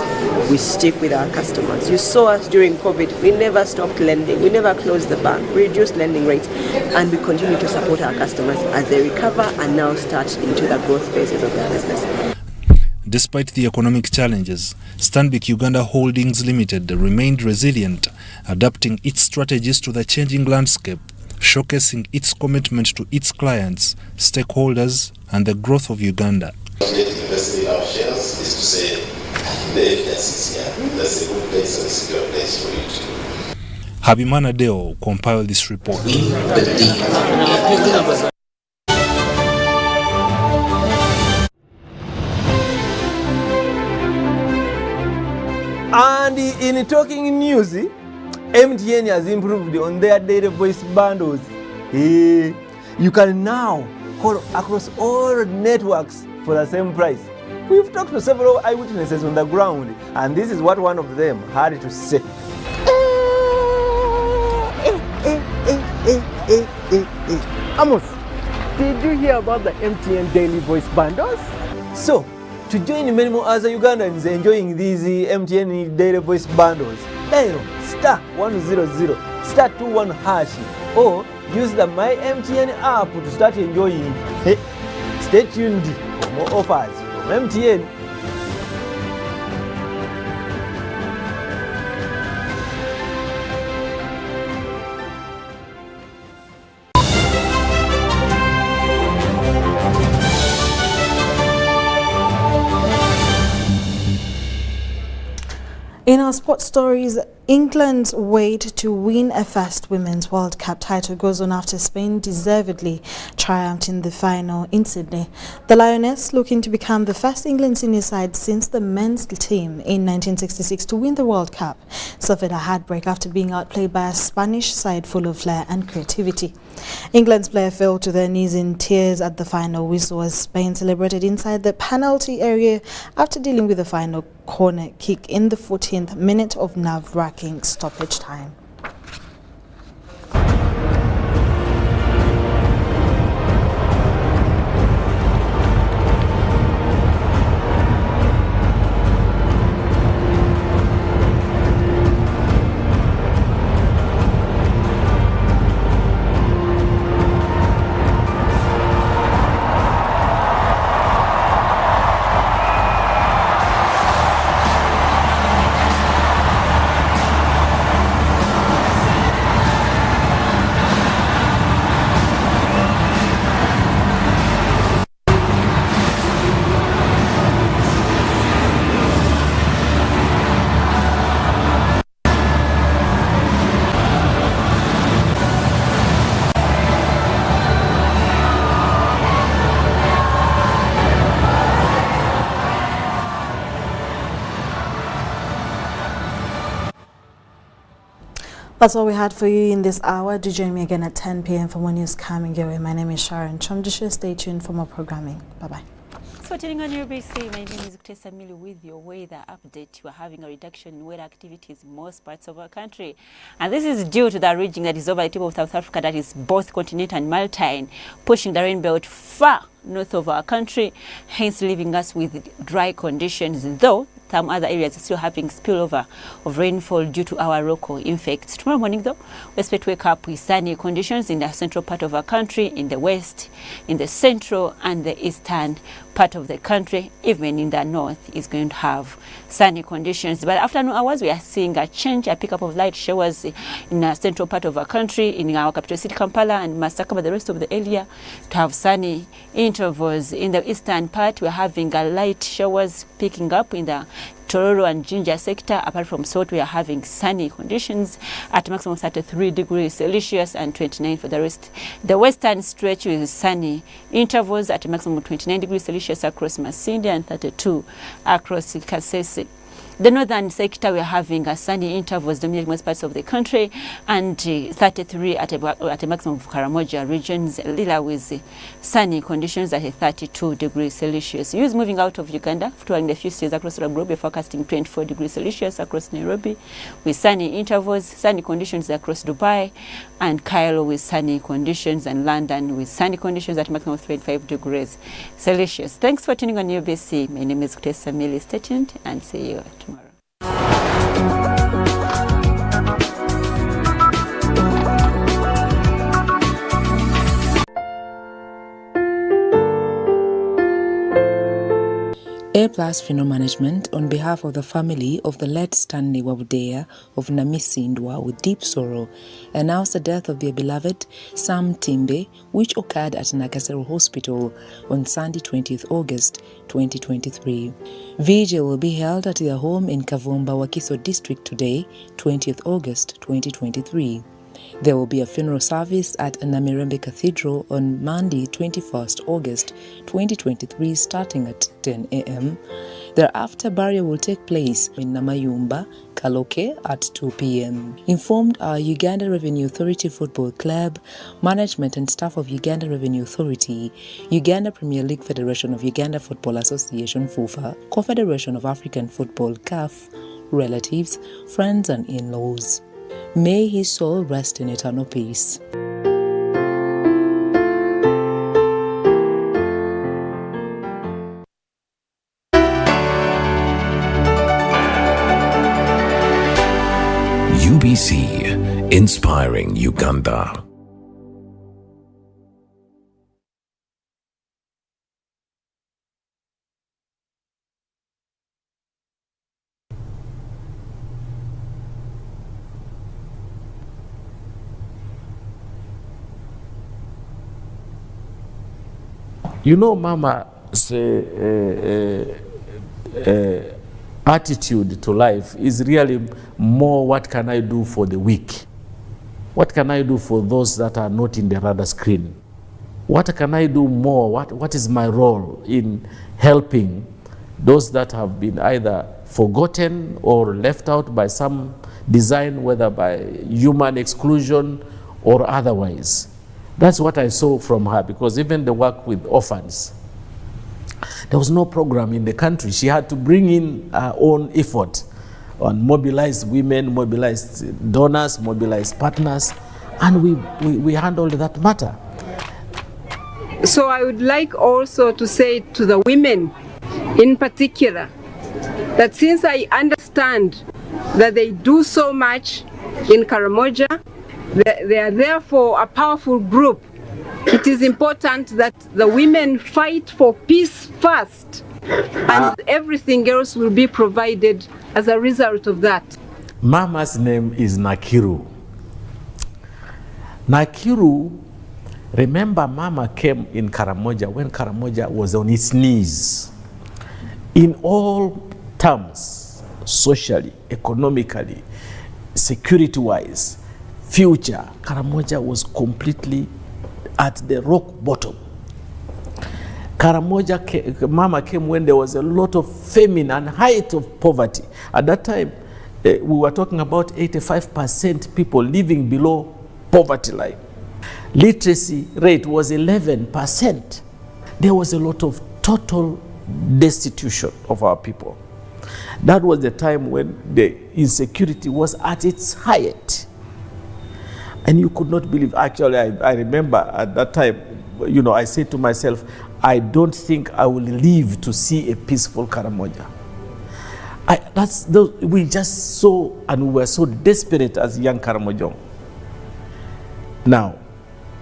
we stick with our customers. You saw us during COVID. We never stopped lending. We never closed the bank. We reduced lending rates, and we continue to support our customers as they recover and now start into the growth phases of their business. Despite the economic challenges, Stanbic Uganda Holdings Limited remained resilient, adapting its strategies to the changing landscape, showcasing its commitment to its clients, stakeholders, and the growth of Uganda. Investing in our shares is to say, the evidence is here. That's a good place and a secure place for you to. Habimana Deo compiled this report. And in talking news, MTN has improved on their data voice bundles. You can now call across all networks for the same price. We've talked to several eyewitnesses on the ground, and this is what one of them had to say. Amos, did you hear about the MTN daily voice bundles? So, to join many more other Ugandans enjoying these MTN daily voice bundles, dial *100 *21 hash or use the My MTN app to start enjoying. Stay tuned for more offers from MTN. In our sports stories, England's wait to win a first Women's World Cup title goes on after Spain deservedly triumphed in the final in Sydney. The Lioness, looking to become the first England senior side since the men's team in 1966 to win the World Cup, suffered a heartbreak after being outplayed by a Spanish side full of flair and creativity. England's player fell to their knees in tears at the final whistle as Spain celebrated inside the penalty area after dealing with the final corner kick in the 14th minute of nerve-wracking stoppage time. That's all we had for you in this hour. Do join me again at 10 p.m. for more news coming your way. My name is Sharon Chomdisha. Stay tuned for more programming. Bye-bye. Thanks for tuning on UBC. My name is Kutesa Mili with your weather update. We are having a reduction in weather activities in most parts of our country. And this is due to the region that is over the tip of South Africa that is both continental and maritime, pushing the rain belt far north of our country, hence leaving us with dry conditions, though some other areas are still having spillover of rainfall due to our local effects. Tomorrow morning, though, we expect to wake up with sunny conditions in the central part of our country, in the west, in the central and the eastern part of the country. Even in the north is going to have sunny conditions. But afternoon hours, we are seeing a change, a pickup of light showers in the central part of our country, in our capital city, Kampala, and Masaka, but the rest of the area to have sunny intervals. In the eastern part, we're having a light showers picking up in the Tororo and Jinja sector. Apart from Salt, we are having sunny conditions at maximum 33 degrees Celsius and 29 for the rest. The western stretch with sunny intervals at maximum 29 degrees Celsius across Masindi and 32 across Kasese. The northern sector, we are having a sunny intervals dominating most parts of the country, and 33 at a maximum of Karamoja regions, Lila with sunny conditions at 32 degrees Celsius. Use moving out of Uganda, touring the few states across the globe, we're forecasting 24 degrees Celsius across Nairobi with sunny intervals, sunny conditions across Dubai and Cairo with sunny conditions, and London with sunny conditions at maximum of 25 degrees Celsius. Thanks for tuning on UBC. My name is Kutesa Mili. Stay tuned and see you tomorrow. A Plus Funeral Management, on behalf of the family of the late Stanley Wabudea of Namisindwa with deep sorrow, announced the death of their beloved Sam Timbe, which occurred at Nakasero Hospital on Sunday 20th August 2023. Vigil will be held at their home in Kavumba, Wakiso District today, 20th August 2023. There will be a funeral service at Namirembe Cathedral on Monday, 21st August 2023, starting at 10 a.m. Thereafter, burial will take place in Namayumba, Kaloke at 2 p.m. Informed are Uganda Revenue Authority Football Club, management and staff of Uganda Revenue Authority, Uganda Premier League Federation of Uganda Football Association FUFA, Confederation of African Football CAF, relatives, friends and in-laws. May his soul rest in eternal peace. UBC, inspiring Uganda. You know, Mama say attitude to life is really more, what can I do for the weak? What can I do for those that are not in the radar screen? What can I do more? What is my role in helping those that have been either forgotten or left out by some design, whether by human exclusion or otherwise? That's what I saw from her, because even the work with orphans, there was no program in the country. She had to bring in her own effort and mobilize women, mobilize donors, mobilize partners, and we handled that matter. So I would like also to say to the women in particular, that since I understand that they do so much in Karamoja, they are therefore a powerful group, it is important that the women fight for peace first, and everything else will be provided as a result of that. Mama's name is Nakiru. Nakiru, remember, Mama came in Karamoja when Karamoja was on its knees. In all terms, socially, economically, security-wise, future, Karamoja was completely at the rock bottom. Karamoja, Mama came when there was a lot of famine and height of poverty. At that time, we were talking about 85% people living below poverty line. Literacy rate was 11%. There was a lot of total destitution of our people. That was the time when the insecurity was at its height. And you could not believe, actually, I remember at that time, you know, I said to myself, I don't think I will live to see a peaceful Karamoja. We just saw, and we were so desperate as young Karamojong. Now,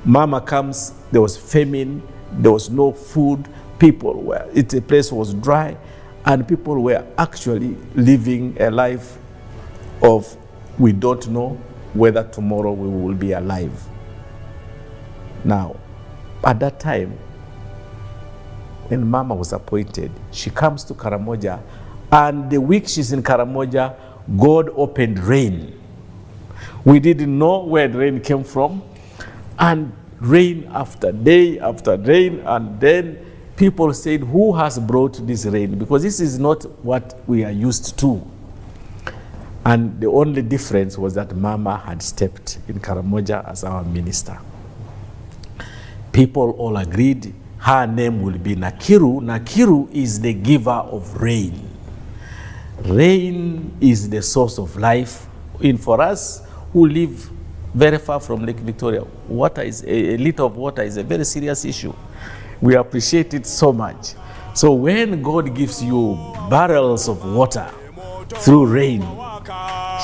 Mama comes, there was famine, there was no food, the place was dry, and people were actually living a life of, we don't know whether tomorrow we will be alive. Now, at that time, when Mama was appointed, she comes to Karamoja, and the week she's in Karamoja, God opened rain. We didn't know where the rain came from, and rain after day after rain, and then people said, who has brought this rain? Because this is not what we are used to. And the only difference was that Mama had stepped in Karamoja as our minister. People all agreed her name will be Nakiru. Nakiru is the giver of rain. Rain is the source of life. For us who live very far from Lake Victoria, water is a liter of water is a very serious issue. We appreciate it so much. So when God gives you barrels of water through rain,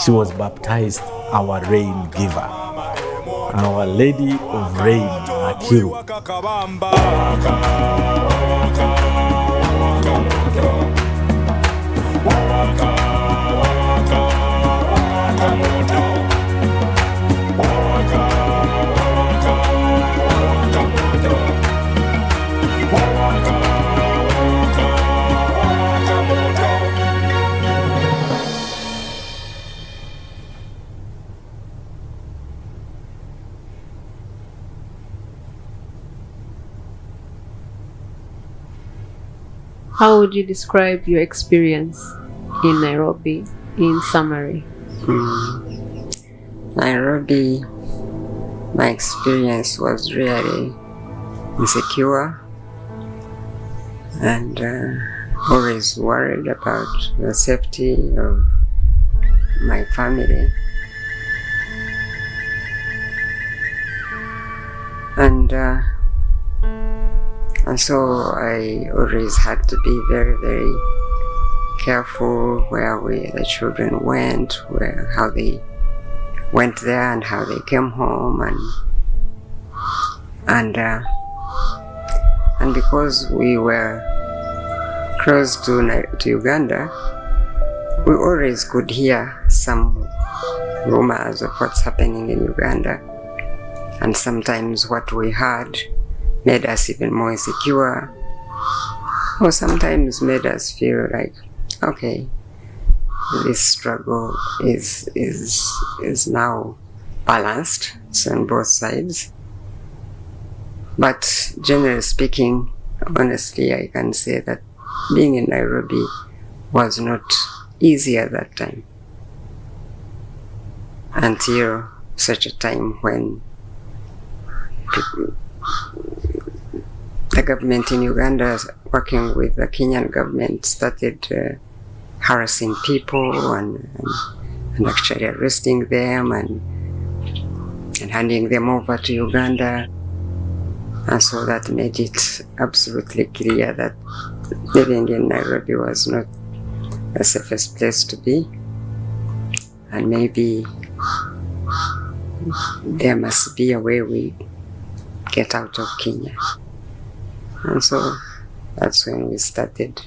she was baptized our rain giver, Our Lady of Rain, Nakiru. How would you describe your experience in Nairobi in summary? Nairobi, my experience was really insecure and always worried about the safety of my family. And so I always had to be very, very careful where the children went, how they went there and how they came home, and because we were close to Uganda, we always could hear some rumors of what's happening in Uganda, and sometimes what we heard made us even more insecure, or sometimes made us feel like, okay, this struggle is now balanced. It's on both sides. But generally speaking, honestly, I can say that being in Nairobi was not easy at that time, until such a time when the government in Uganda, working with the Kenyan government, started harassing people and actually arresting them and handing them over to Uganda. And so that made it absolutely clear that living in Nairobi was not the safest place to be. And maybe there must be a way we get out of Kenya. And so that's when we started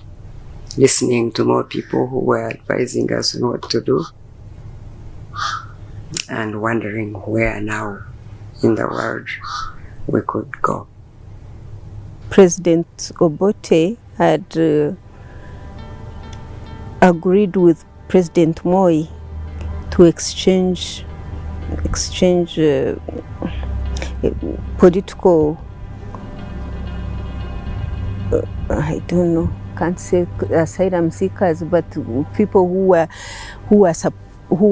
listening to more people who were advising us on what to do and wondering where now in the world we could go. President Obote had agreed with President Moi to exchange political, I don't know, can't say asylum seekers, but people who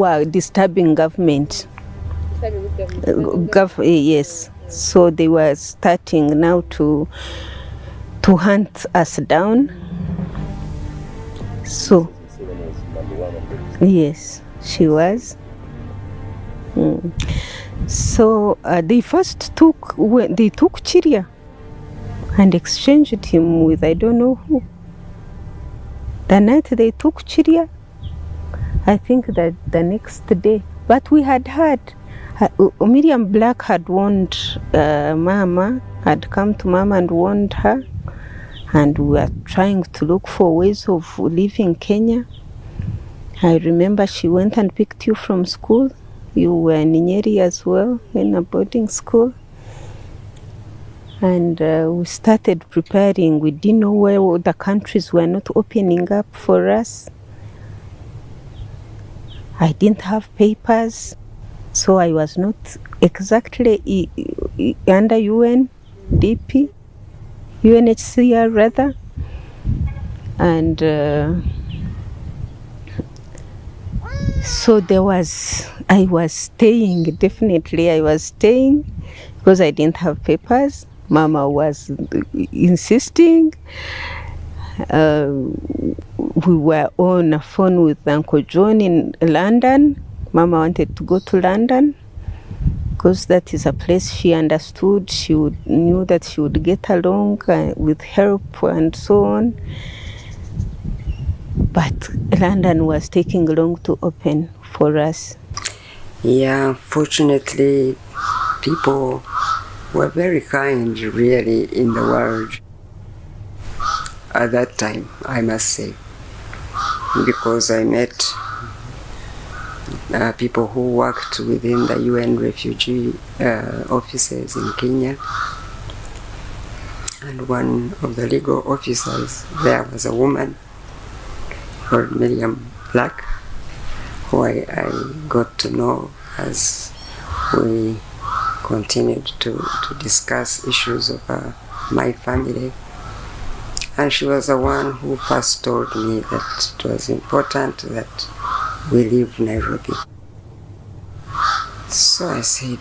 are disturbing government. Yes. So they were starting now to hunt us down. So yes, she was. So they first took Chiria and exchanged him with I don't know who. The night they took Chiria, I think that the next day. But we had heard. Miriam Black had warned Mama, had come to Mama and warned her, and we were trying to look for ways of leaving Kenya. I remember she went and picked you from school. You were in Nyeri as well, in a boarding school. And we started preparing. We didn't know where the countries were not opening up for us. I didn't have papers. So I was not exactly under UNDP, UNHCR rather, and so I was staying, definitely I was staying because I didn't have papers. Mama was insisting. We were on a phone with Uncle John in London. Mama wanted to go to London because that is a place she understood. She knew that she would get along with help and so on. But London was taking long to open for us. Yeah, fortunately, people were very kind, really, in the world at that time, I must say, because I met people who worked within the UN refugee offices in Kenya. And one of the legal officers there was a woman called Miriam Black, who I got to know as we continued to discuss issues of my family. And she was the one who first told me that it was important that we leave Nairobi. So I said,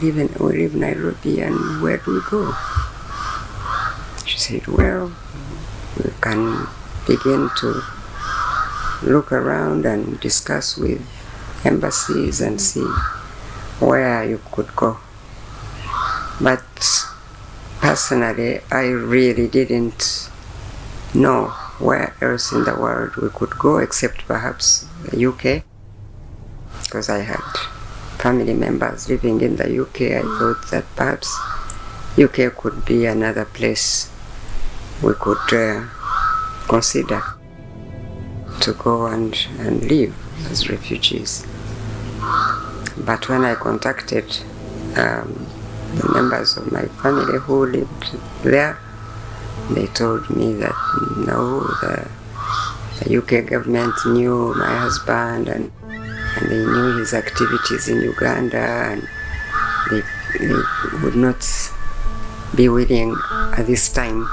we leave Nairobi, and where do we go? She said, well, we can begin to look around and discuss with embassies and see where you could go. But personally, I really didn't know where else in the world we could go except perhaps the UK, because I had family members living in the UK. I thought that perhaps UK could be another place we could consider to go and live as refugees. But when I contacted the members of my family who lived there, they told me that no, The UK government knew my husband and they knew his activities in Uganda, and they would not be willing at this time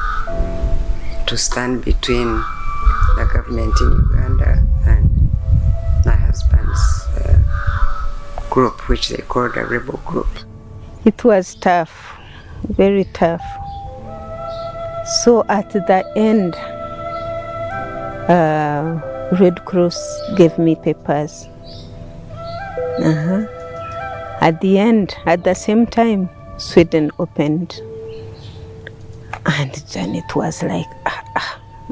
to stand between the government in Uganda and my husband's group, which they called a rebel group. It was tough, very tough. So at the end, Red Cross gave me papers. At the end, at the same time, Sweden opened. And then it was like,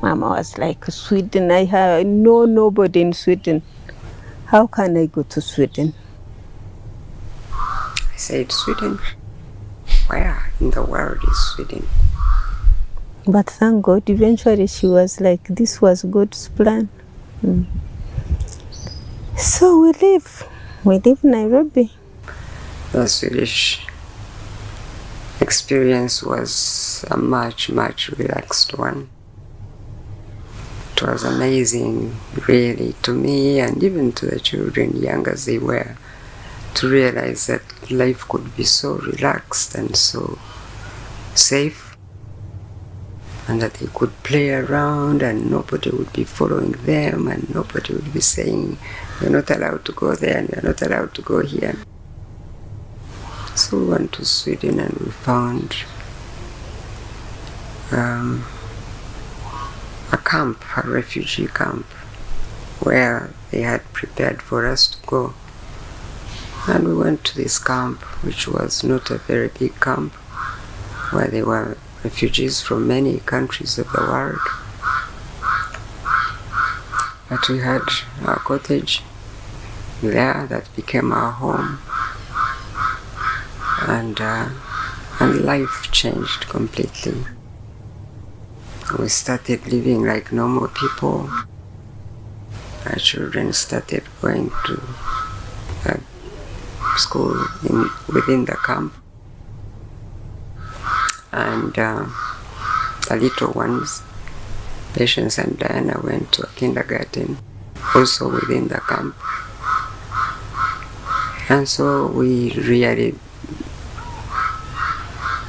Mama was like, Sweden, I know nobody in Sweden. How can I go to Sweden? I said, Sweden? Where in the world is Sweden? But thank God, eventually she was like, this was God's plan. So we live Nairobi. The Swedish experience was a much relaxed one. It was amazing, really, to me and even to the children, young as they were, to realize that life could be so relaxed and so safe, and that they could play around and nobody would be following them and nobody would be saying, you're not allowed to go there and you're not allowed to go here. So we went to Sweden and we found a camp, a refugee camp, where they had prepared for us to go. And we went to this camp, which was not a very big camp, where there were refugees from many countries of the world. But we had our cottage there that became our home. And life changed completely. We started living like normal people. Our children started going to school within the camp. And the little ones, Patience and Diana, went to a kindergarten also within the camp. And so we really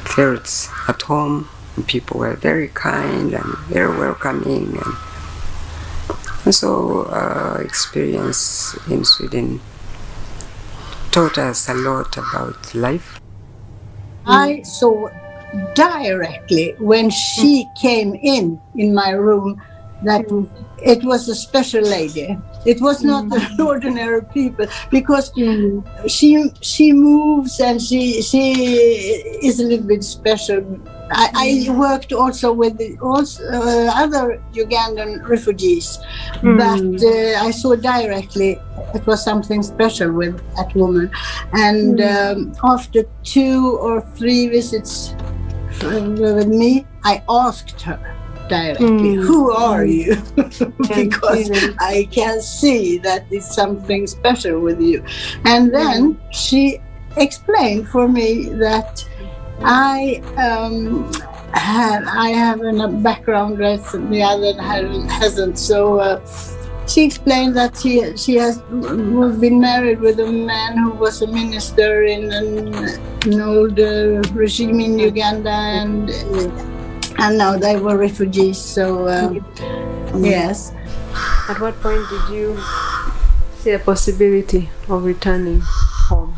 felt at home, and people were very kind and very welcoming. And so our experience in Sweden taught us a lot about life. I saw directly when she came in my room that it was a special lady. It was not an ordinary people, because she moves and she is a little bit special. I worked also with other Ugandan refugees, but I saw directly it was something special with that woman. And after 2 or 3 visits with me, I asked her directly, who are you? Because I can see that it's something special with you. And then she explained for me that I have a background that the other hasn't. So she explained that she has been married with a man who was a minister in an old regime in Uganda, and now they were refugees. So yes. At what point did you see a possibility of returning home?